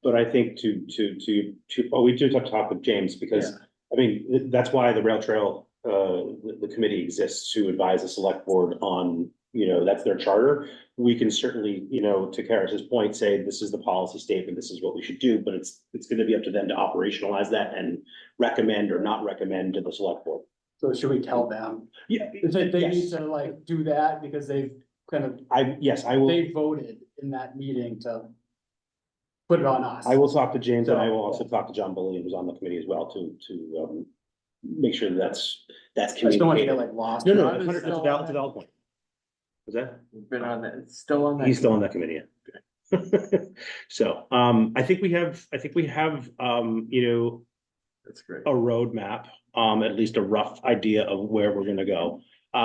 But I think we do have to talk with James because, I mean, that's why the rail trail, the committee exists to advise the select board on, you know, that's their charter. We can certainly, you know, to Karis's point, say this is the policy statement, this is what we should do, but it's gonna be up to them to operationalize that and recommend or not recommend to the select board. So should we tell them? Yeah. They need Yes. to like do that because they've kind of, I will. they voted in that meeting to put it on us. I will talk to James and I will also talk to John Bullion, who's on the committee as well, to make sure that's I just don't want you to communicated. get like lost. No, Ron is it's a still valid, on it's a valid point. Is that? We've been on that, it's still on that. He's still on that committee, yeah. So, I think we have, you know, That's great. a roadmap, at least a rough idea of where we're gonna go.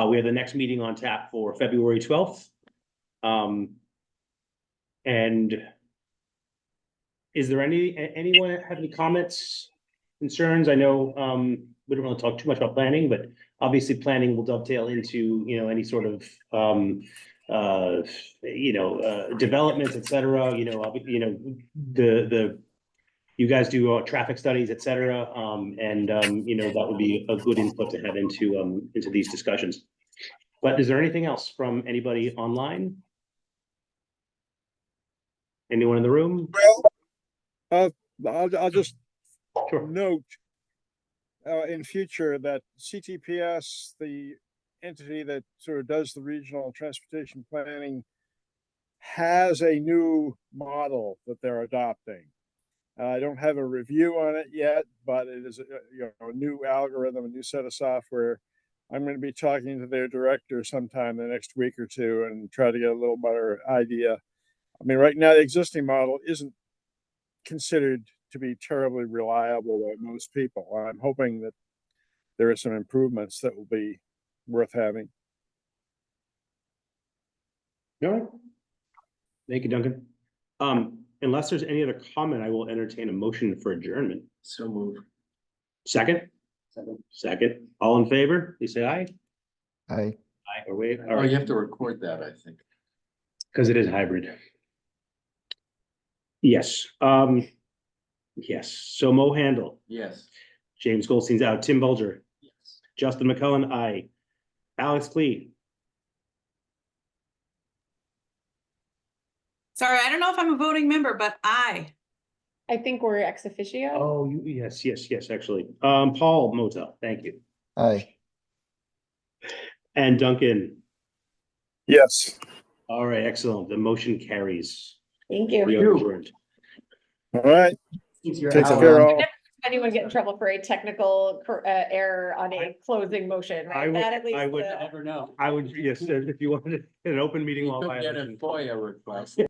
We have the next meeting on tap for February 12th. And is there anyone have any comments, concerns? I know, we don't really talk too much about planning, but obviously planning will dovetail into, you know, any sort of, developments, et cetera, you know, you guys do traffic studies, et cetera, you know, that would be a good input to have into these discussions. But is there anything else from anybody online? Anyone in the room? I'll just Sure. note in future that CTPS, the entity that sort of does the regional transportation planning, has a new model that they're adopting. I don't have a review on it yet, but it is a new algorithm, a new set of software. I'm going to be talking to their director sometime the next week or two and try to get a little better idea. I mean, right now the existing model isn't considered to be terribly reliable by most people. I'm hoping that there are some improvements that will be worth having. All right. Thank you, Duncan. Unless there's any other comment, I will entertain a motion for adjournment. So move. Second? Second. Second. All in favor, please say aye. Aye. Aye or wave. All Oh, right, you have to record that, I think. because it is hybrid. Yes, yes. So Mo Handle, Yes. James Goldstein's out, Tim Bulger, Yes. Justin McCullen, aye. Alex Clee, Sorry, I don't know if I'm a voting member, but I. I think we're ex officio. oh, yes, actually. Paul Motel, thank you. Aye. And Duncan, Yes. all right, excellent. The motion carries. Thank you. We are adjourned. All right. Since you're Take out- care all. Anyone get in trouble for a technical error on a closing motion, I right? would- That at least. I would- You never know. I would, yes, if you wanted an open meeting You law could get a violation. FOIA request.